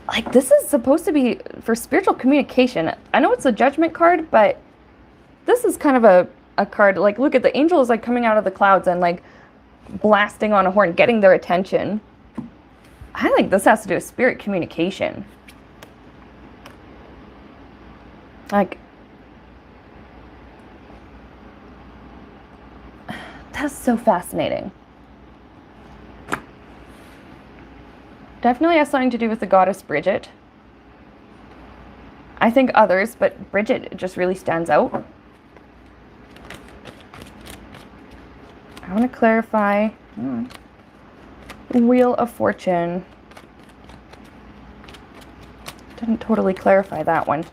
like, this is supposed to be for spiritual communication. I know it's a judgment card, but this is kind of a card, like, look at the angel is like coming out of the clouds and like blasting on a horn, getting their attention. I think this has to do with spirit communication. Like, that's so fascinating. Definitely has something to do with the goddess Bridget. I think others, but Bridget just really stands out. I want to clarify. Wheel of Fortune. Didn't totally clarify that one.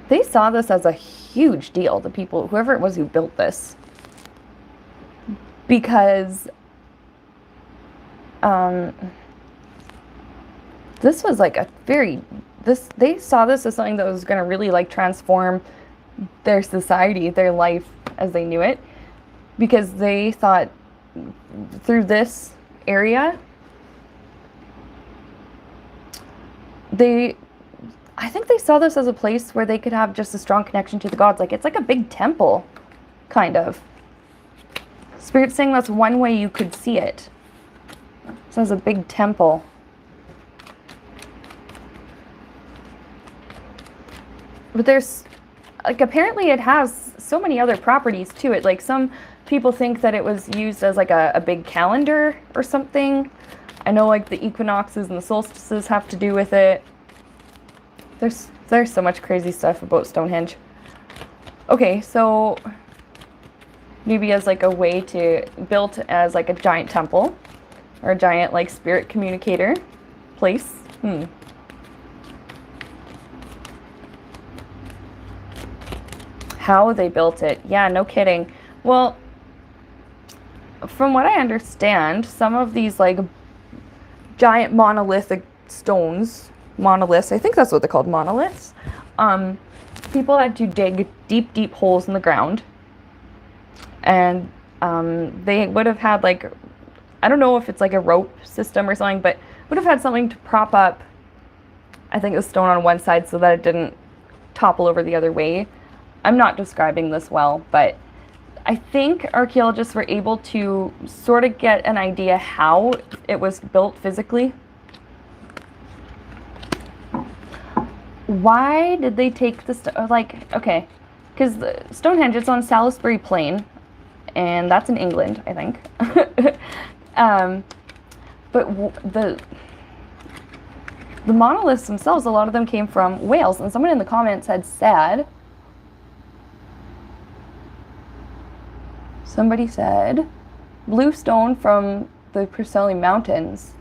They saw this as a huge deal, the people, whoever it was who built this. Because this was like a very, they saw this as something that was going to really like transform their society, their life as they knew it. Because they thought through this area, I think they saw this as a place where they could have just a strong connection to the gods. Like, it's like a big temple, kind of. Spirit's saying that's one way you could see it. So it's a big temple. But there's, like, apparently it has so many other properties to it. Like, some people think that it was used as like a big calendar or something. I know, like, the equinoxes and the solstices have to do with it. There's so much crazy stuff about Stonehenge. Okay, so maybe as like a way to built as like a giant temple or a giant like spirit communicator place. How they built it. Yeah, no kidding. Well, from what I understand, some of these like giant monolithic stones, monoliths, I think that's what they're called, monoliths. People had to dig deep holes in the ground, and they would have had like, I don't know if it's like a rope system or something, but would have had something to prop up, I think, the stone on one side so that it didn't topple over the other way. I'm not describing this well, but I think archaeologists were able to sort of get an idea how it was built physically. Why did they take the like, okay, because Stonehenge, it's on Salisbury Plain, and that's in England, I think. But the monoliths themselves, a lot of them came from Wales, and someone in the comments had said, somebody said, blue stone from the Preseli Mountains.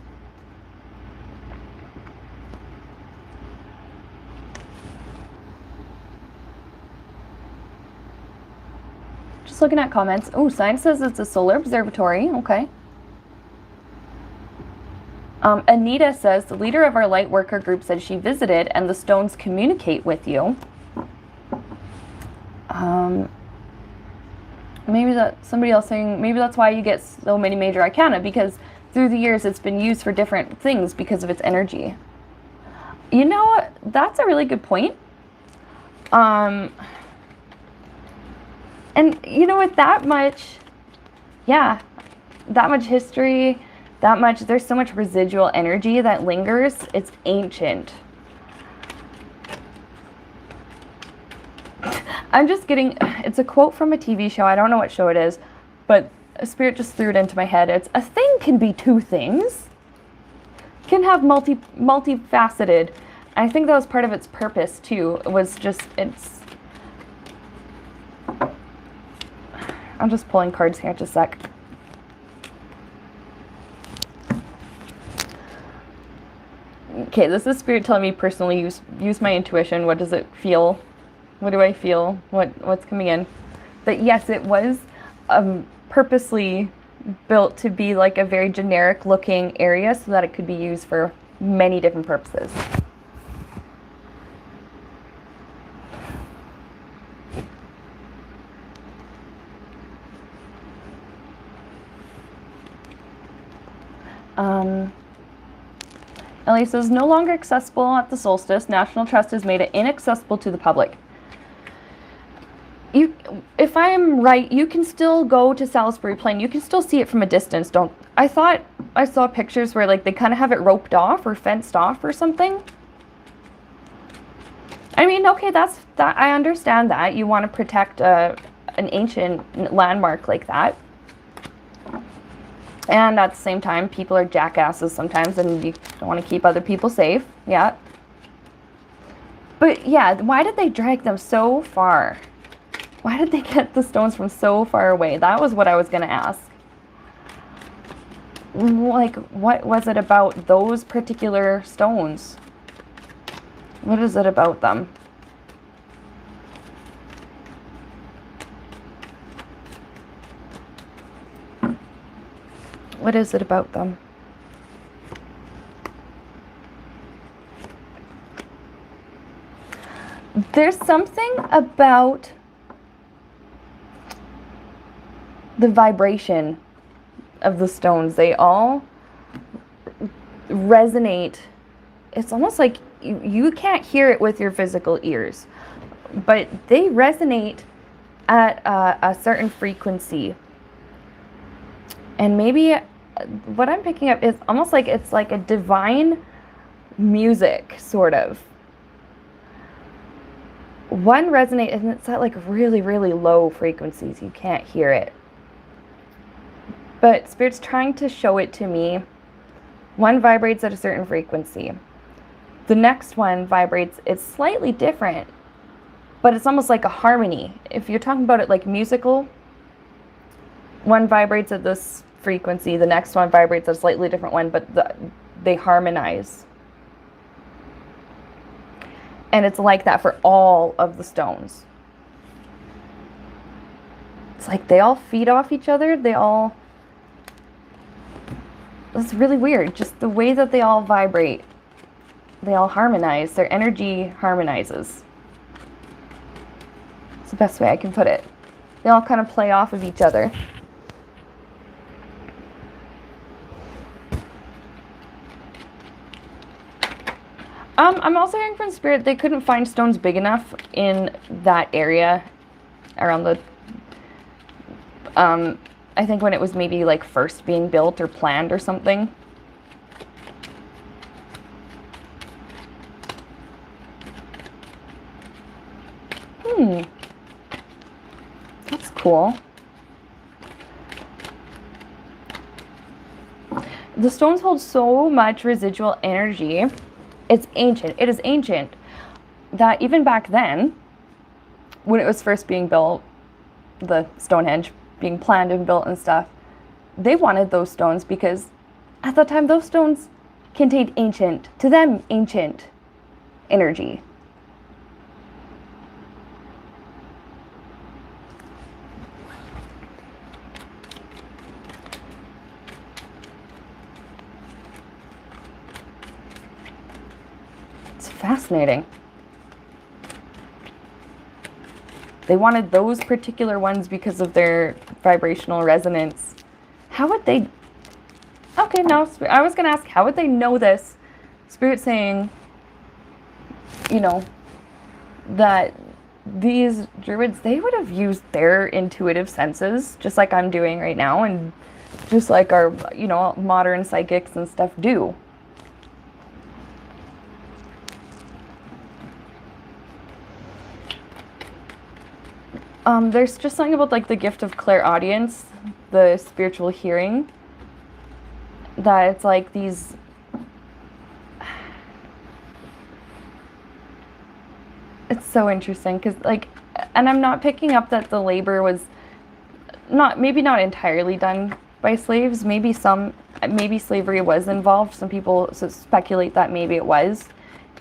Just looking at comments. Oh, science says it's a solar observatory. Okay. Anita says, the leader of our light worker group said she visited and the stones communicate with you. Maybe that somebody else saying, maybe that's why you get so many major arcana, because through the years it's been used for different things because of its energy. You know, that's a really good point. And, you know, with that much, yeah, that much history, that much, there's so much residual energy that lingers. It's ancient. I'm just getting, it's a quote from a TV show. I don't know what show it is, but a spirit just threw it into my head. It's, a thing can be two things. Can have multifaceted. I think that was part of its purpose, too. It was just, it's, I'm just pulling cards here, just a sec. Okay, this is spirit telling me personally, use my intuition. What does it feel? What do I feel? What's coming in? But yes, it was purposely built to be like a very generic looking area so that it could be used for many different purposes. Ellie says, no longer accessible at the solstice. National Trust has made it inaccessible to the public. If I'm right, you can still go to Salisbury Plain. You can still see it from a distance. I thought I saw pictures where like they kind of have it roped off or fenced off or something. I mean, okay, that. I understand that you want to protect an ancient landmark like that, and at the same time, people are jackasses sometimes, and you don't want to keep other people safe. Yeah. But yeah, why did they drag them so far? Why did they get the stones from so far away? That was what I was gonna ask. Like, what was it about those particular stones? What is it about them? What is it about them? There's something about the vibration of the stones. They all resonate. It's almost like you can't hear it with your physical ears, but they resonate at a certain frequency. And maybe what I'm picking up is almost like it's like a divine music, sort of. One resonates, and it's at like really, really low frequencies. You can't hear it. But Spirit's trying to show it to me. One vibrates at a certain frequency. The next one vibrates, it's slightly different, but it's almost like a harmony. If you're talking about it like musical, one vibrates at this frequency, the next one vibrates at a slightly different one, but they harmonize. And it's like that for all of the stones. It's like they all feed off each other. It's really weird. Just the way that they all vibrate. They all harmonize. Their energy harmonizes. It's the best way I can put it. They all kind of play off of each other. I'm also hearing from Spirit they couldn't find stones big enough in that area around the I think when it was maybe like first being built or planned or something. That's cool. The stones hold so much residual energy. It's ancient. It is ancient. That even back then, when it was first being built, the Stonehenge being planned and built and stuff, they wanted those stones because at the time those stones contained ancient, to them, ancient energy. It's fascinating. They wanted those particular ones because of their vibrational resonance. How would they... Okay, no, I was going to ask, how would they know this? Spirit saying, you know, that these druids, they would have used their intuitive senses, just like I'm doing right now, and just like our, you know, modern psychics and stuff do. There's just something about like the gift of clairaudience, the spiritual hearing, that it's like these... It's so interesting because like, and I'm not picking up that the labor was maybe not entirely done by slaves. Maybe slavery was involved. Some people speculate that maybe it was,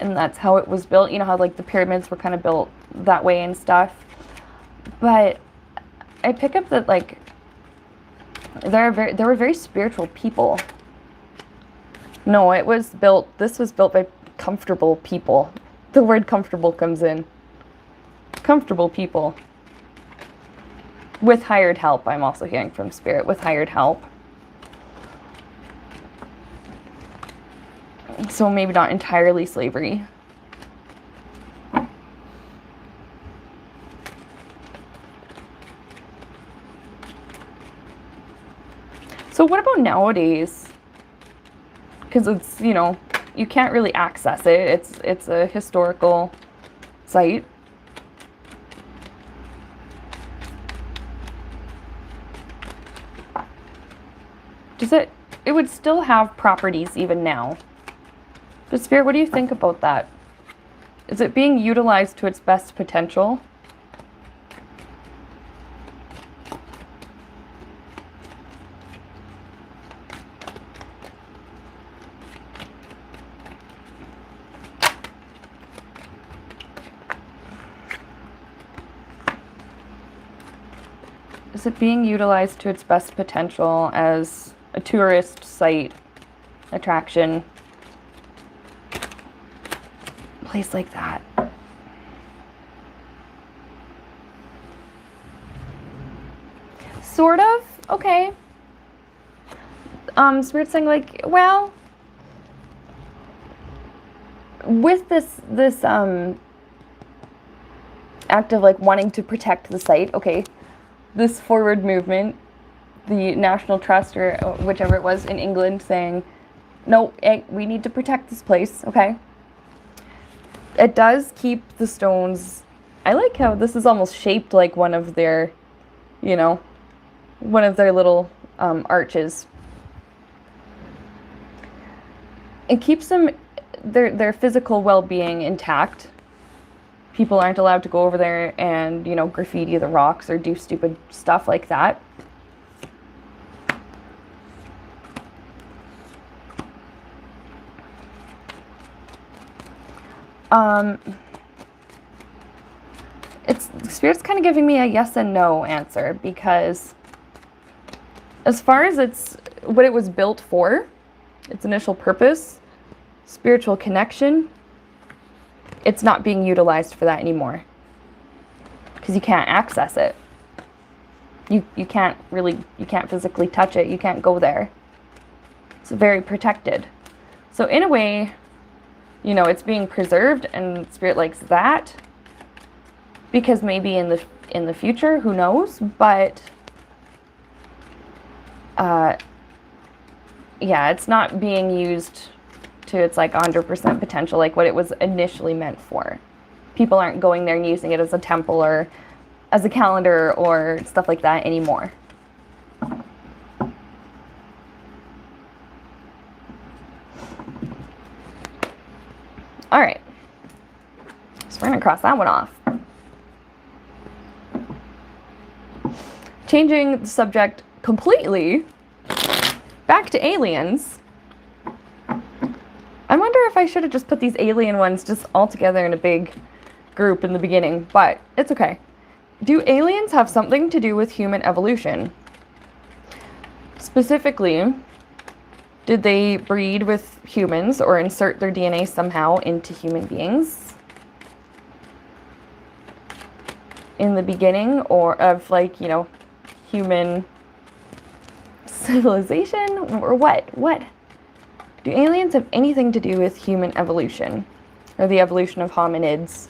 and that's how it was built. You know how like the pyramids were kind of built that way and stuff. But I pick up that like there were very spiritual people. No, this was built by comfortable people. The word comfortable comes in. Comfortable people. With hired help, I'm also hearing from Spirit, with hired help. So maybe not entirely slavery. So what about nowadays? Because it's, you know, you can't really access it. It's a historical site. It would still have properties even now. But Spirit, what do you think about that? Is it being utilized to its best potential? Is it being utilized to its best potential as a tourist site, attraction, place like that? Sort of, okay. Spirit's saying like, well, with this act of like wanting to protect the site, okay, this forward movement, the National Trust or whichever it was in England saying, no, we need to protect this place, okay? It does keep the stones. I like how this is almost shaped like one of their, you know, one of their little arches. It keeps them, their physical well-being intact. People aren't allowed to go over there and, you know, graffiti the rocks or do stupid stuff like that. Spirit's kind of giving me a yes and no answer, because as far as what it was built for, its initial purpose, spiritual connection, it's not being utilized for that anymore, because you can't access it. You can't physically touch it. You can't go there. It's very protected. So in a way, you know, it's being preserved, and Spirit likes that, because maybe in the future, who knows, but yeah, it's not being used to its like 100% potential, like what it was initially meant for. People aren't going there and using it as a temple or as a calendar or stuff like that anymore. All right, so we're gonna cross that one off. Changing the subject completely, back to aliens. I wonder if I should have just put these alien ones just all together in a big group in the beginning, but it's okay. Do aliens have something to do with human evolution? Specifically, did they breed with humans or insert their DNA somehow into human beings in the beginning, or of like, you know, human civilization, or what? Do aliens have anything to do with human evolution or the evolution of hominids?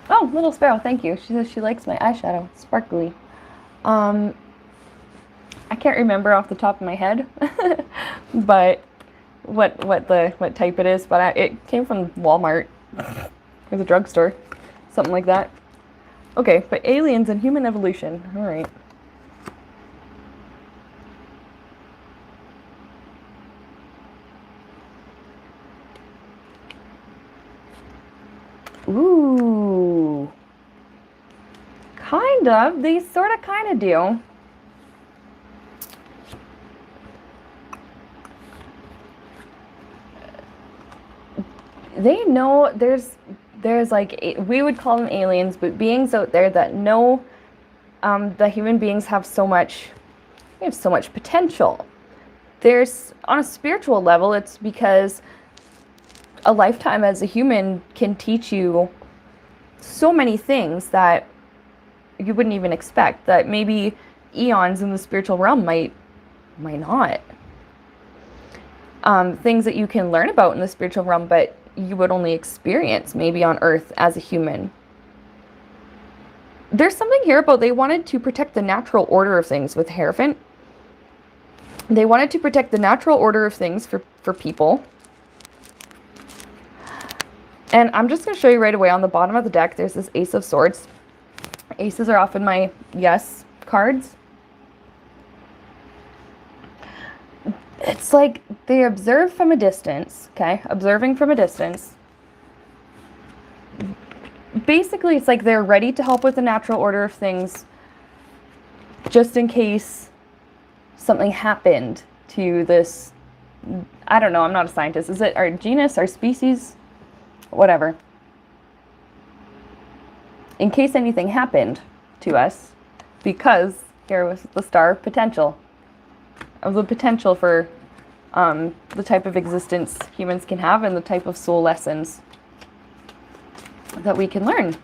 Oh, little sparrow, thank you. She says she likes my eyeshadow, sparkly. I can't remember off the top of my head, but what type it is, but it came from Walmart or the drugstore, something like that. Okay, but aliens and human evolution. All right. Ooh. Kind of. They sort of kind of do. They know there's like, we would call them aliens, but beings out there that know that human beings have so much potential. There's, on a spiritual level, it's because a lifetime as a human can teach you so many things that you wouldn't even expect, that maybe eons in the spiritual realm might not. Things that you can learn about in the spiritual realm, but you would only experience maybe on Earth as a human. There's something here about they wanted to protect the natural order of things with Hierophant. They wanted to protect the natural order of things for people. And I'm just going to show you right away on the bottom of the deck, there's this Ace of Swords. Aces are often my yes cards. It's like they observe from a distance, okay? Observing from a distance. Basically, it's like they're ready to help with the natural order of things just in case something happened to this, I don't know, I'm not a scientist. Is it our genus, our species? Whatever. In case anything happened to us, because here was the star potential, of the potential for the type of existence humans can have and the type of soul lessons that we can learn.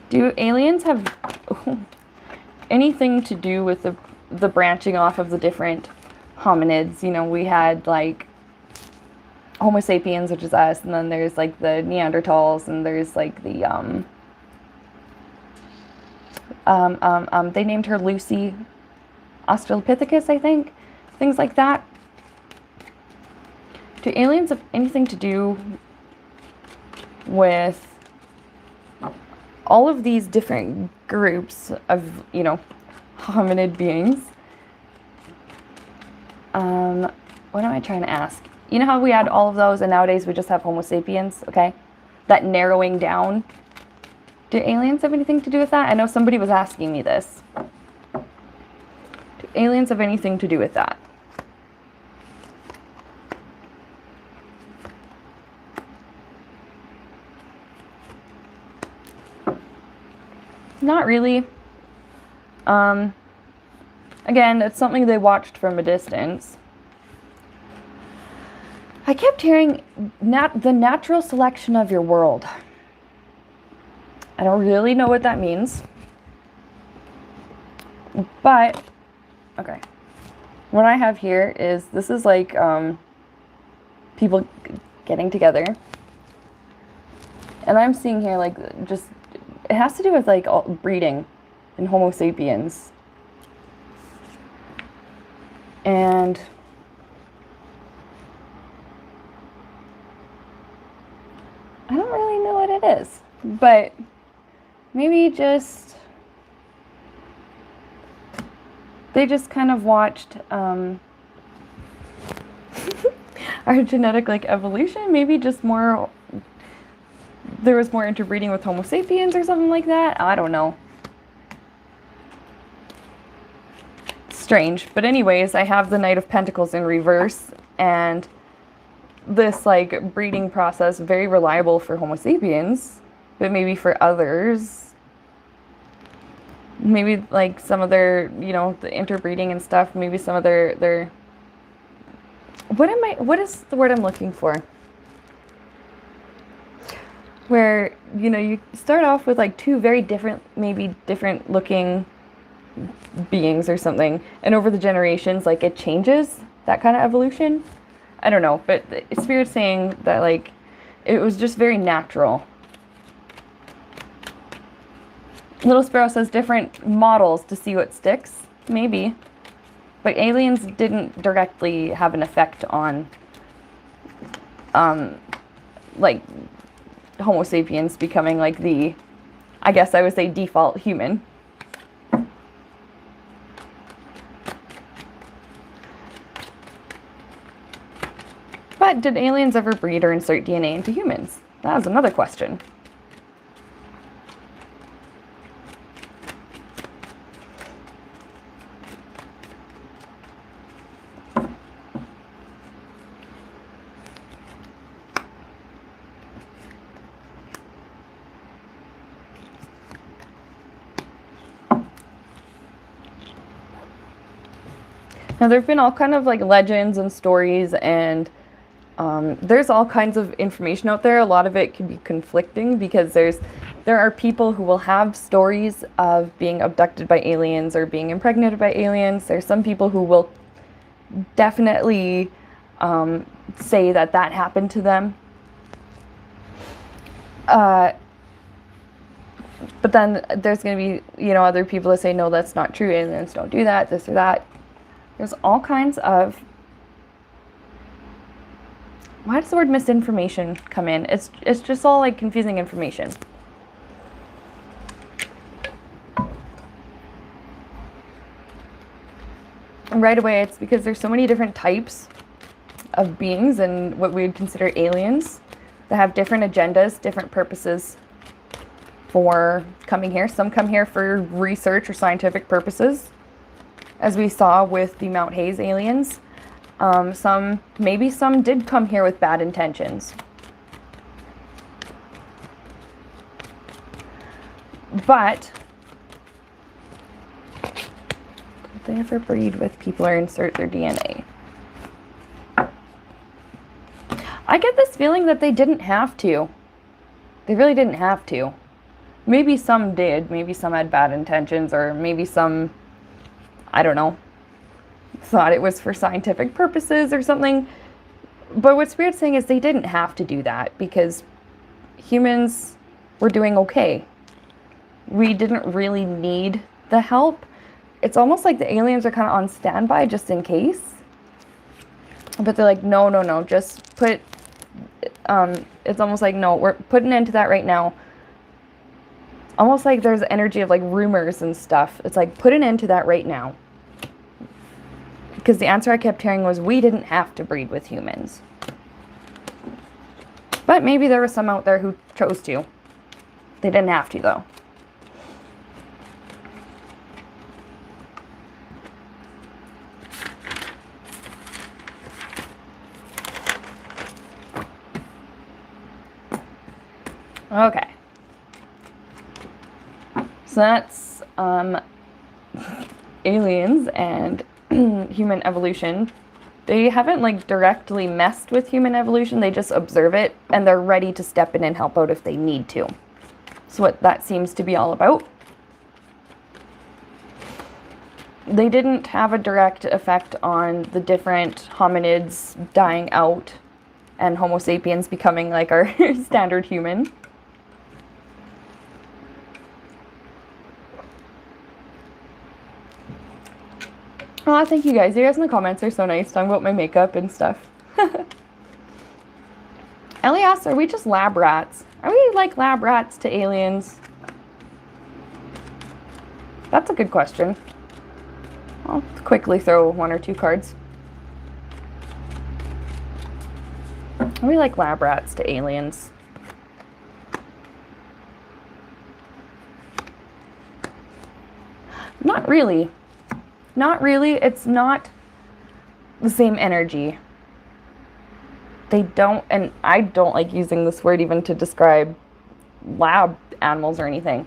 Do aliens have anything to do with the branching off of the different hominids? You know, we had like Homo sapiens, which is us, and then there's like the Neanderthals, and there's like the they named her Lucy Australopithecus, I think, things like that. Do aliens have anything to do with all of these different groups of, you know, hominid beings? What am I trying to ask? You know how we had all of those and nowadays we just have Homo sapiens, okay? That narrowing down. Do aliens have anything to do with that? I know somebody was asking me this. Do aliens have anything to do with that? Not really. Again, it's something they watched from a distance. I kept hearing the natural selection of your world. I don't really know what that means. But, okay. What I have here is, this is like people getting together. And I'm seeing here like just, it has to do with like breeding in Homo sapiens. And I don't really know what it is, but maybe just, they just kind of watched our genetic like evolution, maybe just more, there was more interbreeding with Homo sapiens or something like that. I don't know. Strange. But anyways, I have the Knight of Pentacles in reverse, and this like breeding process, very reliable for Homo sapiens, but maybe for others, maybe like some of their, you know, the interbreeding and stuff, maybe some of their what is the word I'm looking for? Where, you know, you start off with like two very different, maybe different looking beings or something, and over the generations, like it changes, that kind of evolution. I don't know, but the Spirit's saying that like it was just very natural. Little Sparrow says different models to see what sticks, maybe. But aliens didn't directly have an effect on like Homo sapiens becoming like the, I guess I would say, default human. But did aliens ever breed or insert DNA into humans? That was another question. Now, there have been all kind of like legends and stories and There's all kinds of information out there. A lot of it can be conflicting because there are people who will have stories of being abducted by aliens or being impregnated by aliens. There's some people who will definitely say that that happened to them. But then there's going to be, other people that say, no, that's not true. Aliens don't do that, this or that. There's all kinds of... Why does the word misinformation come in? It's just all like confusing information. And right away, it's because there's so many different types of beings and what we would consider aliens that have different agendas, different purposes for coming here. Some come here for research or scientific purposes, as we saw with the Mount Hayes aliens. Maybe some did come here with bad intentions. But did they ever breed with people or insert their DNA? I get this feeling that they didn't have to. They really didn't have to. Maybe some did. Maybe some had bad intentions, or maybe some, I don't know, thought it was for scientific purposes or something. But what's weird saying is they didn't have to do that because humans were doing okay. We didn't really need the help. It's almost like the aliens are kind of on standby just in case. But they're like, no, just put, it's almost like, no, we're putting an end to that right now. Almost like there's energy of like rumors and stuff. It's like, put an end to that right now. Because the answer I kept hearing was, we didn't have to breed with humans. But maybe there were some out there who chose to. They didn't have to, though. Okay. So that's aliens and human evolution. They haven't like directly messed with human evolution. They just observe it and they're ready to step in and help out if they need to. That's what that seems to be all about. They didn't have a direct effect on the different hominids dying out and Homo sapiens becoming like our standard human. Oh, thank you guys. You guys in the comments are so nice talking about my makeup and stuff. Ellie asks, are we just lab rats? Are we like lab rats to aliens? That's a good question. I'll quickly throw one or two cards. Are we like lab rats to aliens? Not really. Not really. It's not the same energy. They don't, and I don't like using this word even to describe lab animals or anything.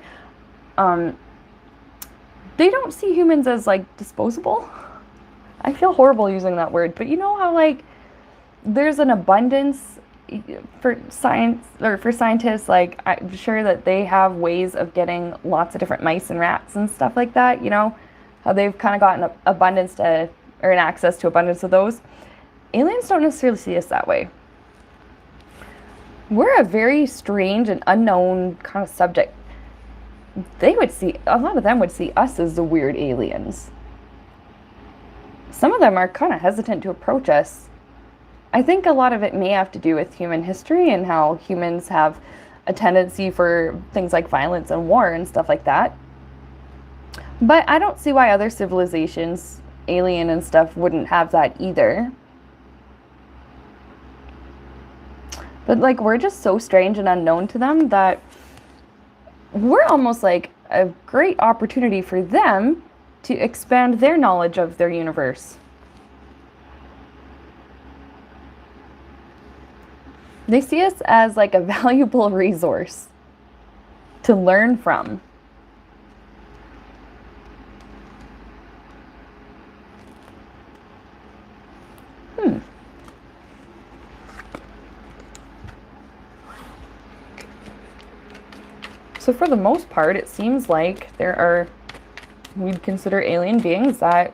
They don't see humans as like disposable. I feel horrible using that word, but you know how like there's an abundance for science or for scientists, like I'm sure that they have ways of getting lots of different mice and rats and stuff like that, you know? How they've kind of gotten abundance to, or an access to abundance of those. Aliens don't necessarily see us that way. We're a very strange and unknown kind of subject. They would see, a lot of them would see us as the weird aliens. Some of them are kind of hesitant to approach us. I think a lot of it may have to do with human history and how humans have a tendency for things like violence and war and stuff like that. But I don't see why other civilizations, alien and stuff, wouldn't have that either. But like, we're just so strange and unknown to them that we're almost like a great opportunity for them to expand their knowledge of their universe. They see us as like a valuable resource to learn from. So for the most part, it seems like there are, we'd consider alien beings that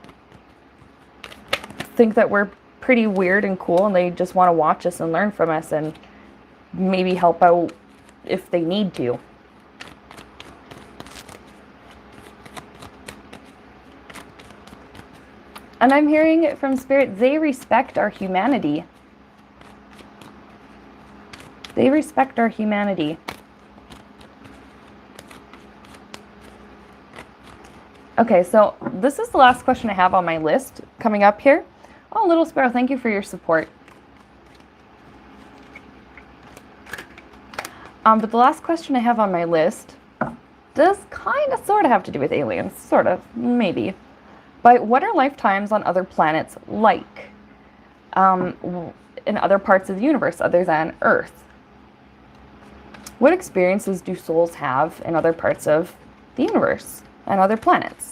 think that we're pretty weird and cool, and they just want to watch us and learn from us and maybe help out if they need to. And I'm hearing it from Spirit, they respect our humanity. They respect our humanity. Okay, so this is the last question I have on my list coming up here. Oh, Little Sparrow, thank you for your support. But the last question I have on my list does kind of sort of have to do with aliens. Sort of, maybe. But what are lifetimes on other planets like? In other parts of the universe other than Earth? What experiences do souls have in other parts of the universe and other planets?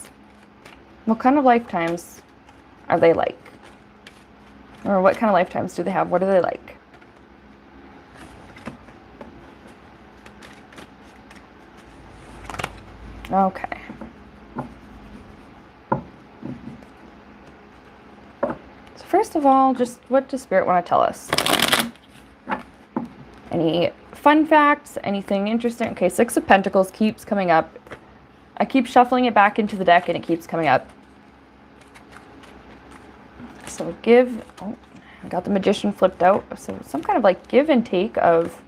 What kind of lifetimes are they like? Or what kind of lifetimes do they have? What are they like? Okay. So first of all, just what does Spirit want to tell us? Any fun facts? Anything interesting? Okay, Six of Pentacles keeps coming up. I keep shuffling it back into the deck and it keeps coming up. So give, oh, I got the Magician flipped out. So some kind of like give and take of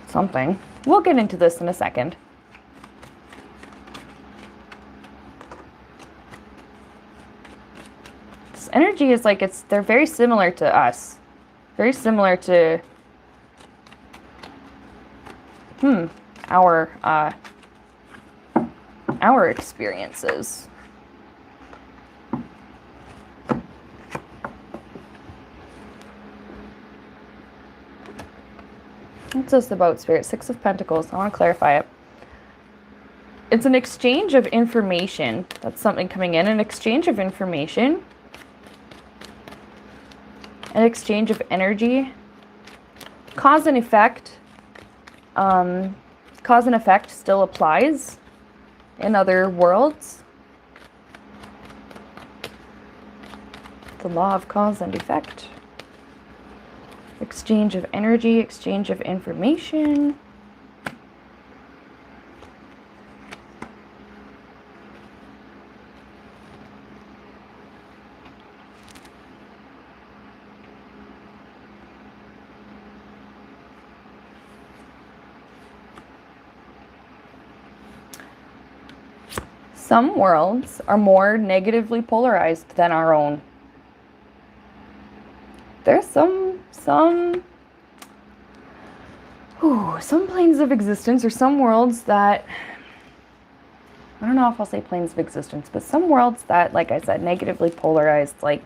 something. We'll get into this in a second. This energy is like, they're very similar to us. Very similar to our experiences. What's this about, Spirit? Six of Pentacles. I want to clarify it. It's an exchange of information. That's something coming in. An exchange of information. An exchange of energy. Cause and effect. Cause and effect still applies in other worlds. The law of cause and effect. Exchange of energy, exchange of information. Some worlds are more negatively polarized than our own. There's some planes of existence, or some worlds that, I don't know if I'll say planes of existence, but some worlds that, like I said, negatively polarized, like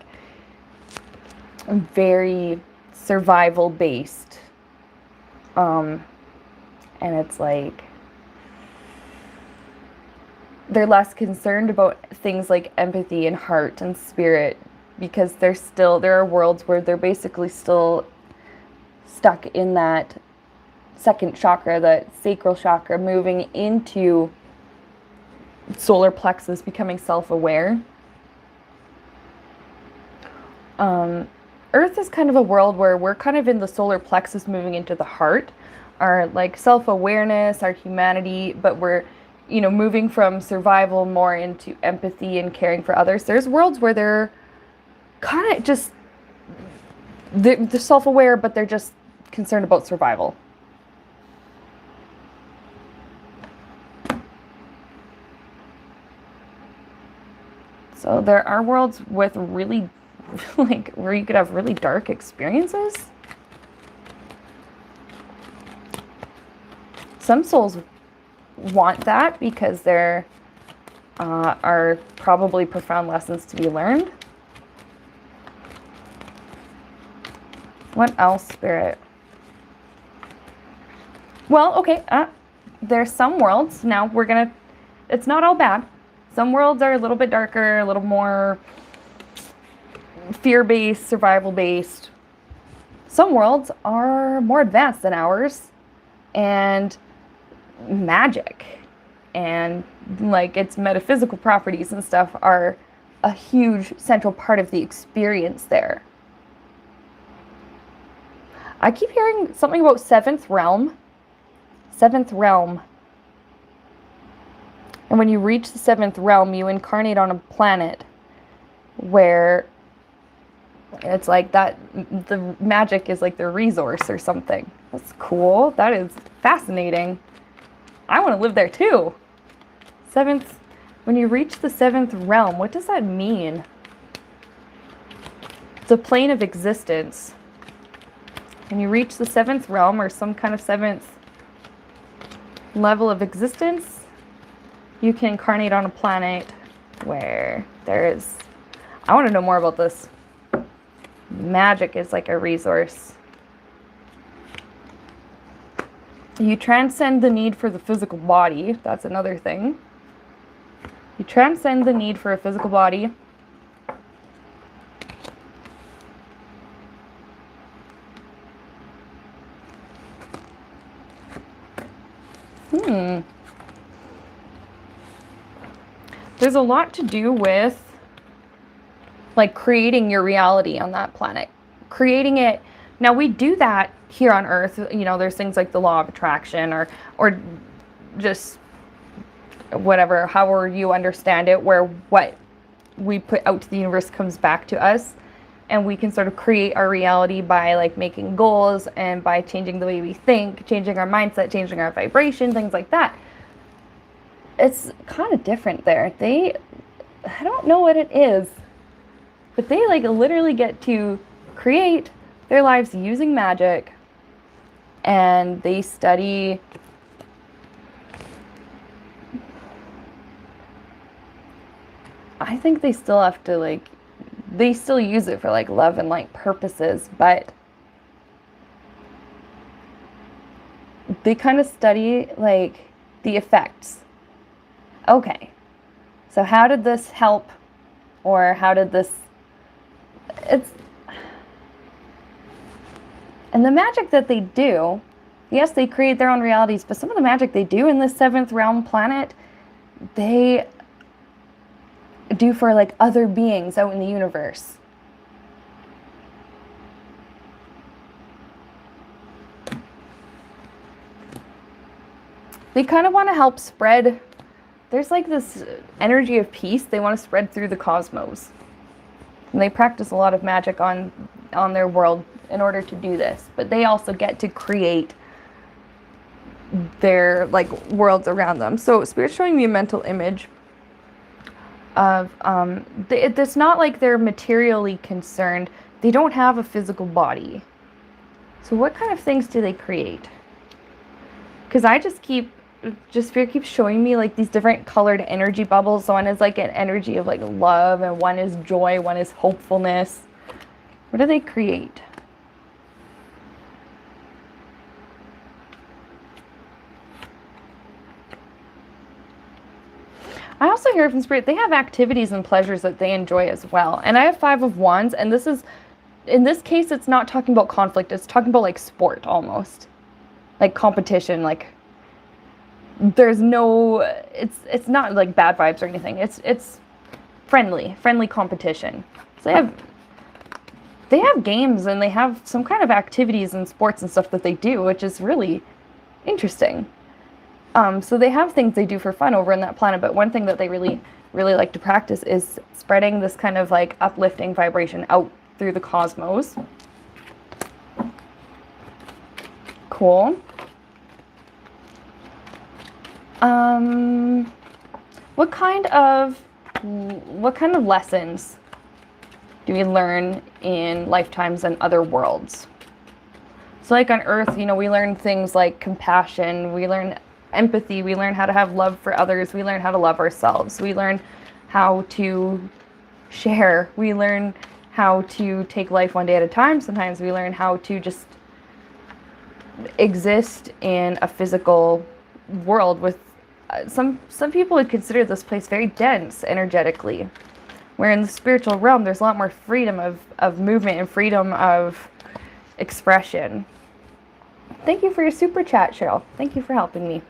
very survival based. And it's like, they're less concerned about things like empathy and heart and spirit, because there are worlds where they're basically still stuck in that second chakra, that sacral chakra, moving into solar plexus, becoming self-aware. Earth is kind of a world where we're kind of in the solar plexus, moving into the heart, our like self-awareness, our humanity, but we're, you know, moving from survival more into empathy and caring for others. There's worlds where they're kind of just, they're self-aware, but they're just concerned about survival. So there are worlds with really, like, where you could have really dark experiences. Some souls want that because there are probably profound lessons to be learned. What else, Spirit? Well, okay, there's some worlds. Now it's not all bad. Some worlds are a little bit darker, a little more fear-based, survival-based. Some worlds are more advanced than ours, and magic, and like its metaphysical properties and stuff are a huge central part of the experience there. I keep hearing something about seventh realm. Seventh realm. And when you reach the seventh realm, you incarnate on a planet where it's like that, the magic is like the resource or something. That's cool. That is fascinating. I want to live there too. Seventh, when you reach the seventh realm, what does that mean? It's a plane of existence. When you reach the seventh realm or some kind of seventh level of existence, you can incarnate on a planet where there is, I want to know more about this. Magic is like a resource. You transcend the need for the physical body. That's another thing. You transcend the need for a physical body. There's a lot to do with like creating your reality on that planet. Creating it. Now we do that here on Earth. You know, there's things like the law of attraction or just whatever, however you understand it, where what we put out to the universe comes back to us, and we can sort of create our reality by like making goals and by changing the way we think, changing our mindset, changing our vibration, things like that. It's kind of different there. I don't know what it is, but they like literally get to create their lives using magic, and they study I think they still have to like, they still use it for like love and light purposes, but they kind of study like the effects. Okay, so how did this help, or how did this, and the magic that they do, yes, they create their own realities, but some of the magic they do in this seventh realm planet, they do for like other beings out in the universe. They kind of want to help spread, there's like this energy of peace they want to spread through the cosmos. And they practice a lot of magic on their world in order to do this, but they also get to create their like worlds around them. So Spirit's showing me a mental image of it's not like they're materially concerned. They don't have a physical body. So what kind of things do they create? Because Spirit keeps showing me like these different colored energy bubbles. So one is like an energy of like love, and one is joy, one is hopefulness. What do they create? I also hear from Spirit, they have activities and pleasures that they enjoy as well. And I have 5 of Wands, and this is, in this case, it's not talking about conflict. It's talking about like sport almost. Like competition, like there's no, it's not like bad vibes or anything. It's friendly competition. So they have games, and they have some kind of activities and sports and stuff that they do, which is really interesting. So they have things they do for fun over in that planet, but one thing that they really, really like to practice is spreading this kind of like uplifting vibration out through the cosmos. Cool. What kind of lessons do we learn in lifetimes and other worlds? So like on Earth, you know, we learn things like compassion, we learn empathy, we learn how to have love for others, we learn how to love ourselves, we learn how to share, we learn how to take life one day at a time. Sometimes we learn how to just exist in a physical world with some people would consider this place very dense energetically, where in the spiritual realm there's a lot more freedom of movement and freedom of expression. Thank you for your super chat, Cheryl. Thank you for helping me.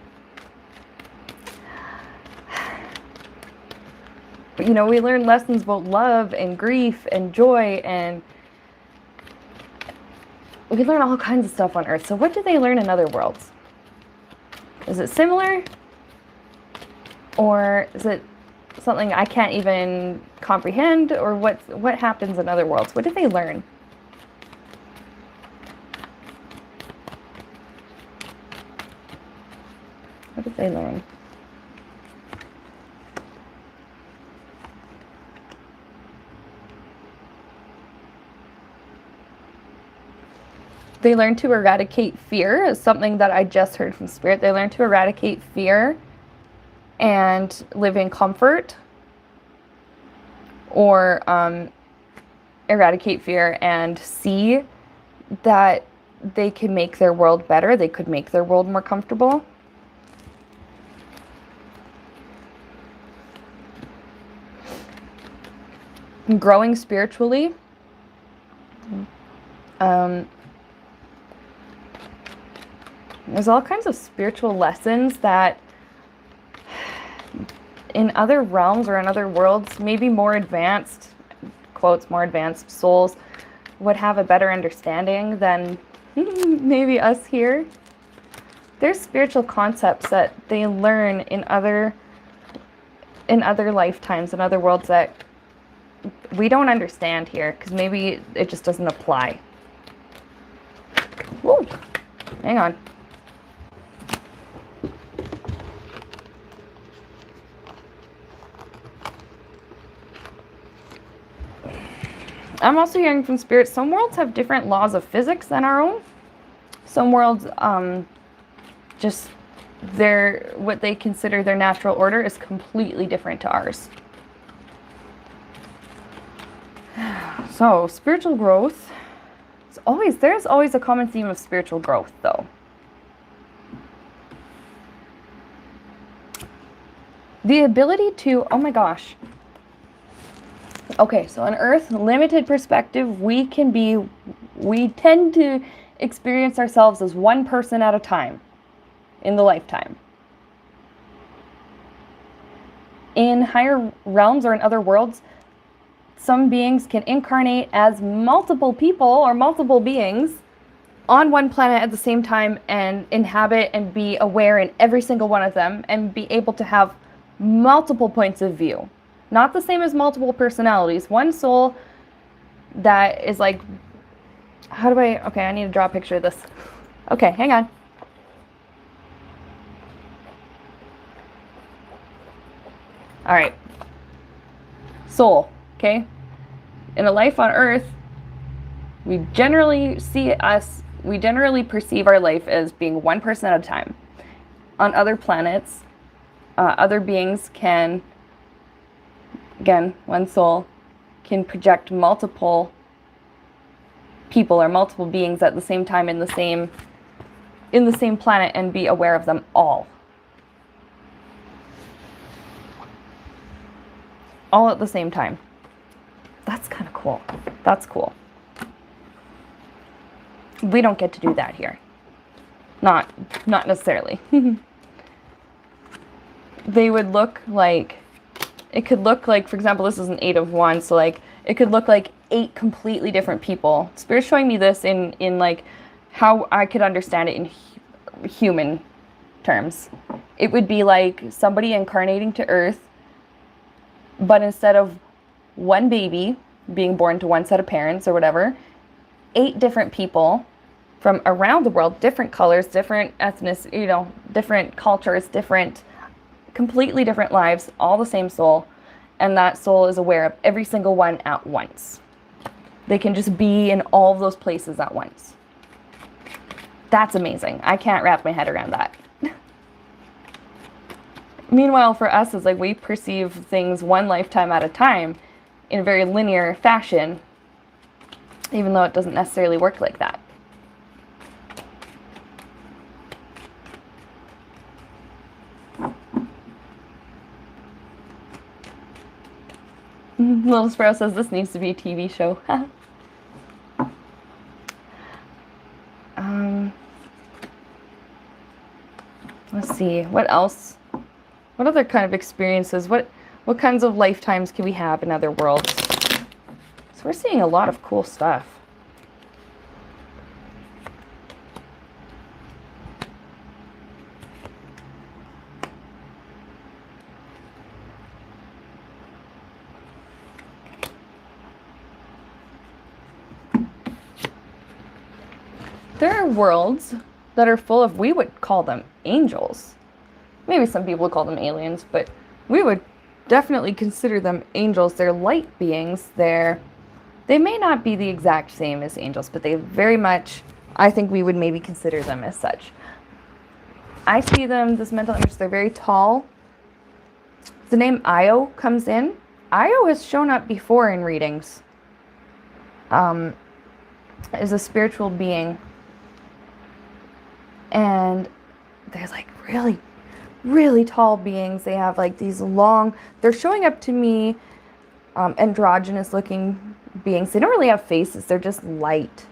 You know, we learn lessons about love and grief and joy, and we learn all kinds of stuff on Earth. So what do they learn in other worlds? Is it similar? Or is it something I can't even comprehend? Or what happens in other worlds? What do they learn? What did they learn? They learn to eradicate fear, is something that I just heard from Spirit. They learn to eradicate fear and live in comfort, or eradicate fear and see that they can make their world better. They could make their world more comfortable. Growing spiritually. There's all kinds of spiritual lessons that in other realms or in other worlds, maybe more advanced, quotes, more advanced souls would have a better understanding than maybe us here. There's spiritual concepts that they learn in other lifetimes, in other worlds that we don't understand here, because maybe it just doesn't apply. Whoa, hang on. I'm also hearing from Spirit, some worlds have different laws of physics than our own. Some worlds, just what they consider their natural order is completely different to ours. So, spiritual growth, there's always a common theme of spiritual growth, though. The ability to, oh my gosh. Okay, so on Earth, limited perspective, we tend to experience ourselves as one person at a time in the lifetime. In higher realms or in other worlds, some beings can incarnate as multiple people or multiple beings on one planet at the same time and inhabit and be aware in every single one of them and be able to have multiple points of view. Not the same as multiple personalities. One soul that is like, okay, I need to draw a picture of this. Okay, hang on. All right. Soul, okay? In a life on Earth, we generally perceive our life as being one person at a time. On other planets, other beings can, again, one soul can project multiple people or multiple beings at the same time in the same planet and be aware of them all. All at the same time. That's kind of cool. That's cool. We don't get to do that here. Not necessarily. They would look like, it could look like, for example, this is an 8 of Wands, so like, it could look like 8 completely different people. Spirit's showing me this in like how I could understand it in human terms. It would be like somebody incarnating to Earth, but instead of one baby being born to one set of parents or whatever, 8 different people from around the world, different colors, different ethnicity, different cultures, completely different lives, all the same soul, and that soul is aware of every single one at once. They can just be in all of those places at once. That's amazing. I can't wrap my head around that. Meanwhile, for us, it's like we perceive things one lifetime at a time in a very linear fashion, even though it doesn't necessarily work like that. Little Sparrow says this needs to be a TV show. Let's see, what else? What other kind of experiences? What What kinds of lifetimes can we have in other worlds? So we're seeing a lot of cool stuff. There are worlds that are full of, we would call them angels. Maybe some people would call them aliens, but we would definitely consider them angels. They're light beings. They may not be the exact same as angels, but they very much, I think we would maybe consider them as such. I see them, this mental image, they're very tall. The name Io comes in. Io has shown up before in readings. Is a spiritual being. And there's like really, really tall beings. They have like these long, they're showing up to me androgynous looking beings. They don't really have faces. They're just light.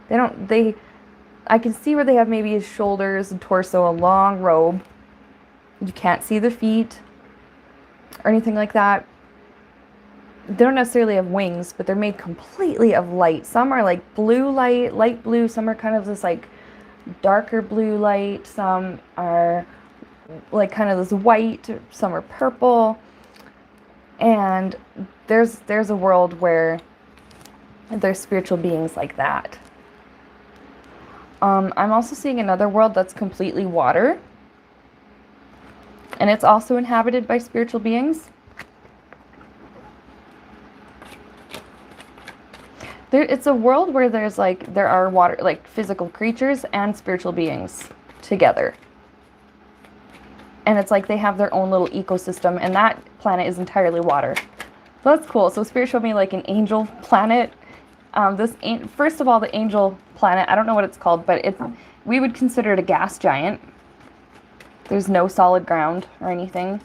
I can see where they have maybe his shoulders and torso, a long robe. You can't see the feet or anything like that. They don't necessarily have wings, but they're made completely of light. Some are like blue light, light blue. Some are kind of this like darker blue light. Some are like kind of this white. Some are purple. And there's a world where there's spiritual beings like that. I'm also seeing another world that's completely water. And it's also inhabited by spiritual beings. It's a world where there are water, like physical creatures and spiritual beings together. And it's like they have their own little ecosystem, and that planet is entirely water. So that's cool. So Spirit showed me like an angel planet. First of all, the angel planet, I don't know what it's called, but we would consider it a gas giant. There's no solid ground or anything.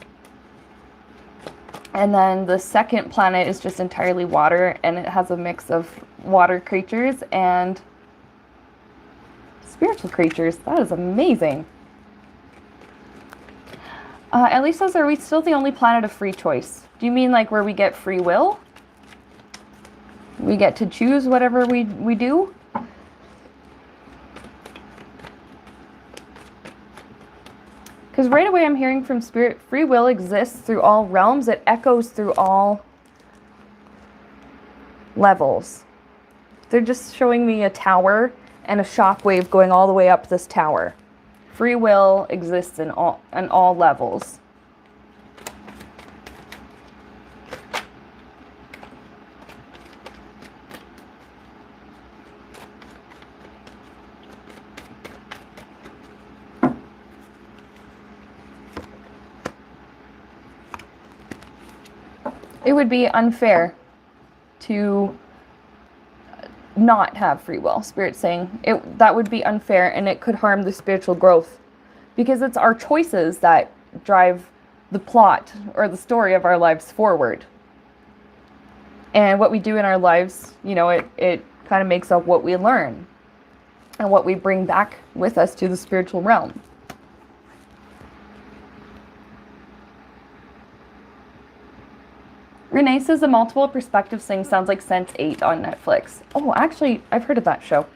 And then the second planet is just entirely water, and it has a mix of water creatures and spiritual creatures. That is amazing. Ellie says, are we still the only planet of free choice? Do you mean like where we get free will? We get to choose whatever we do? Because right away I'm hearing from Spirit, free will exists through all realms. It echoes through all levels. They're just showing me a tower and a shockwave going all the way up this tower. Free will exists in all levels. It would be unfair to not have free will. Spirit's saying that would be unfair, and it could harm the spiritual growth, because it's our choices that drive the plot or the story of our lives forward. And what we do in our lives, it kind of makes up what we learn and what we bring back with us to the spiritual realm. Renee says the multiple perspectives thing sounds like Sense8 on Netflix. Oh, actually, I've heard of that show.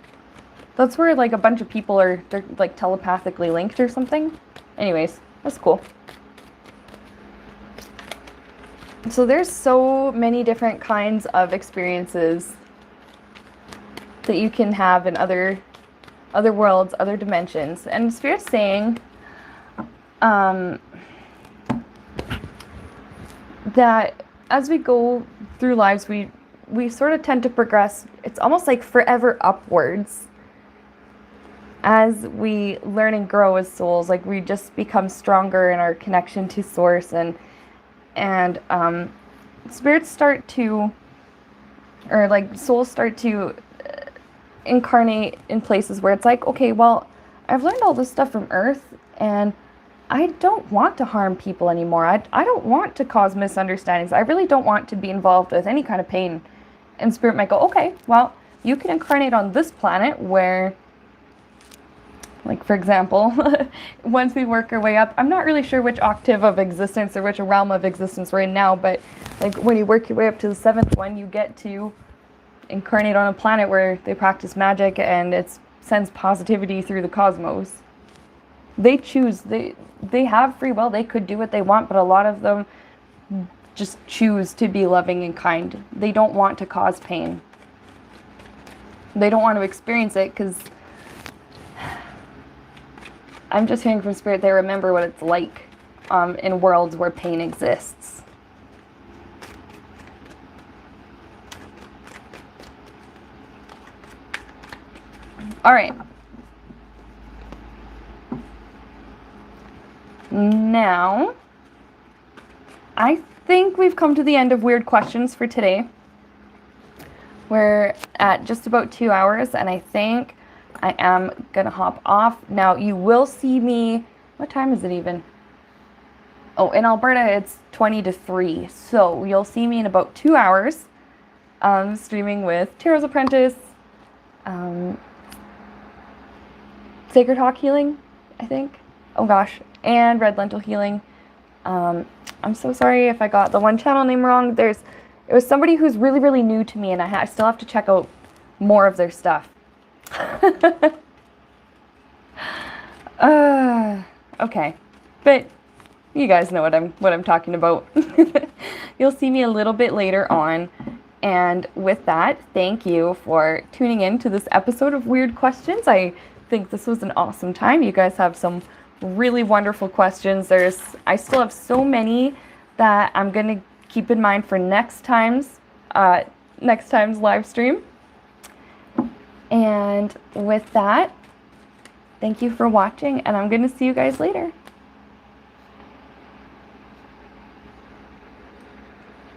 That's where like a bunch of people they're like telepathically linked or something. Anyways, that's cool. So there's so many different kinds of experiences that you can have in other worlds, other dimensions. And Spirit's saying that as we go through lives, we sort of tend to progress. It's almost like forever upwards. As we learn and grow as souls, like we just become stronger in our connection to Source, and spirits start to, or like souls start to incarnate in places where it's like, okay, well, I've learned all this stuff from Earth, and I don't want to harm people anymore. I don't want to cause misunderstandings. I really don't want to be involved with any kind of pain. And Spirit might go, okay, well, you can incarnate on this planet where Like, for example, once we work our way up, I'm not really sure which octave of existence or which realm of existence we're in now, but like when you work your way up to the 7th one, you get to incarnate on a planet where they practice magic and it sends positivity through the cosmos. They choose, they have free will, they could do what they want, but a lot of them just choose to be loving and kind. They don't want to cause pain. They don't want to experience it because I'm just hearing from Spirit, they remember what it's like in worlds where pain exists. All right. Now, I think we've come to the end of weird questions for today. We're at just about 2 hours, and I think I am going to hop off. Now, you will see me, what time is it even? Oh, in Alberta, it's 20 to 3. So you'll see me in about 2 hours streaming with Tarot's Apprentice, Sacred Hawk Healing, I think. Oh gosh, and Red Lentil Healing. I'm so sorry if I got the one channel name wrong. It was somebody who's really, really new to me, and I still have to check out more of their stuff. Okay, but you guys know what I'm talking about. You'll see me a little bit later on, and with that, thank you for tuning in to this episode of Weird Questions. I think this was an awesome time. You guys have some really wonderful questions. I still have so many that I'm gonna keep in mind for next time's live stream. And with that, thank you for watching, and I'm going to see you guys later.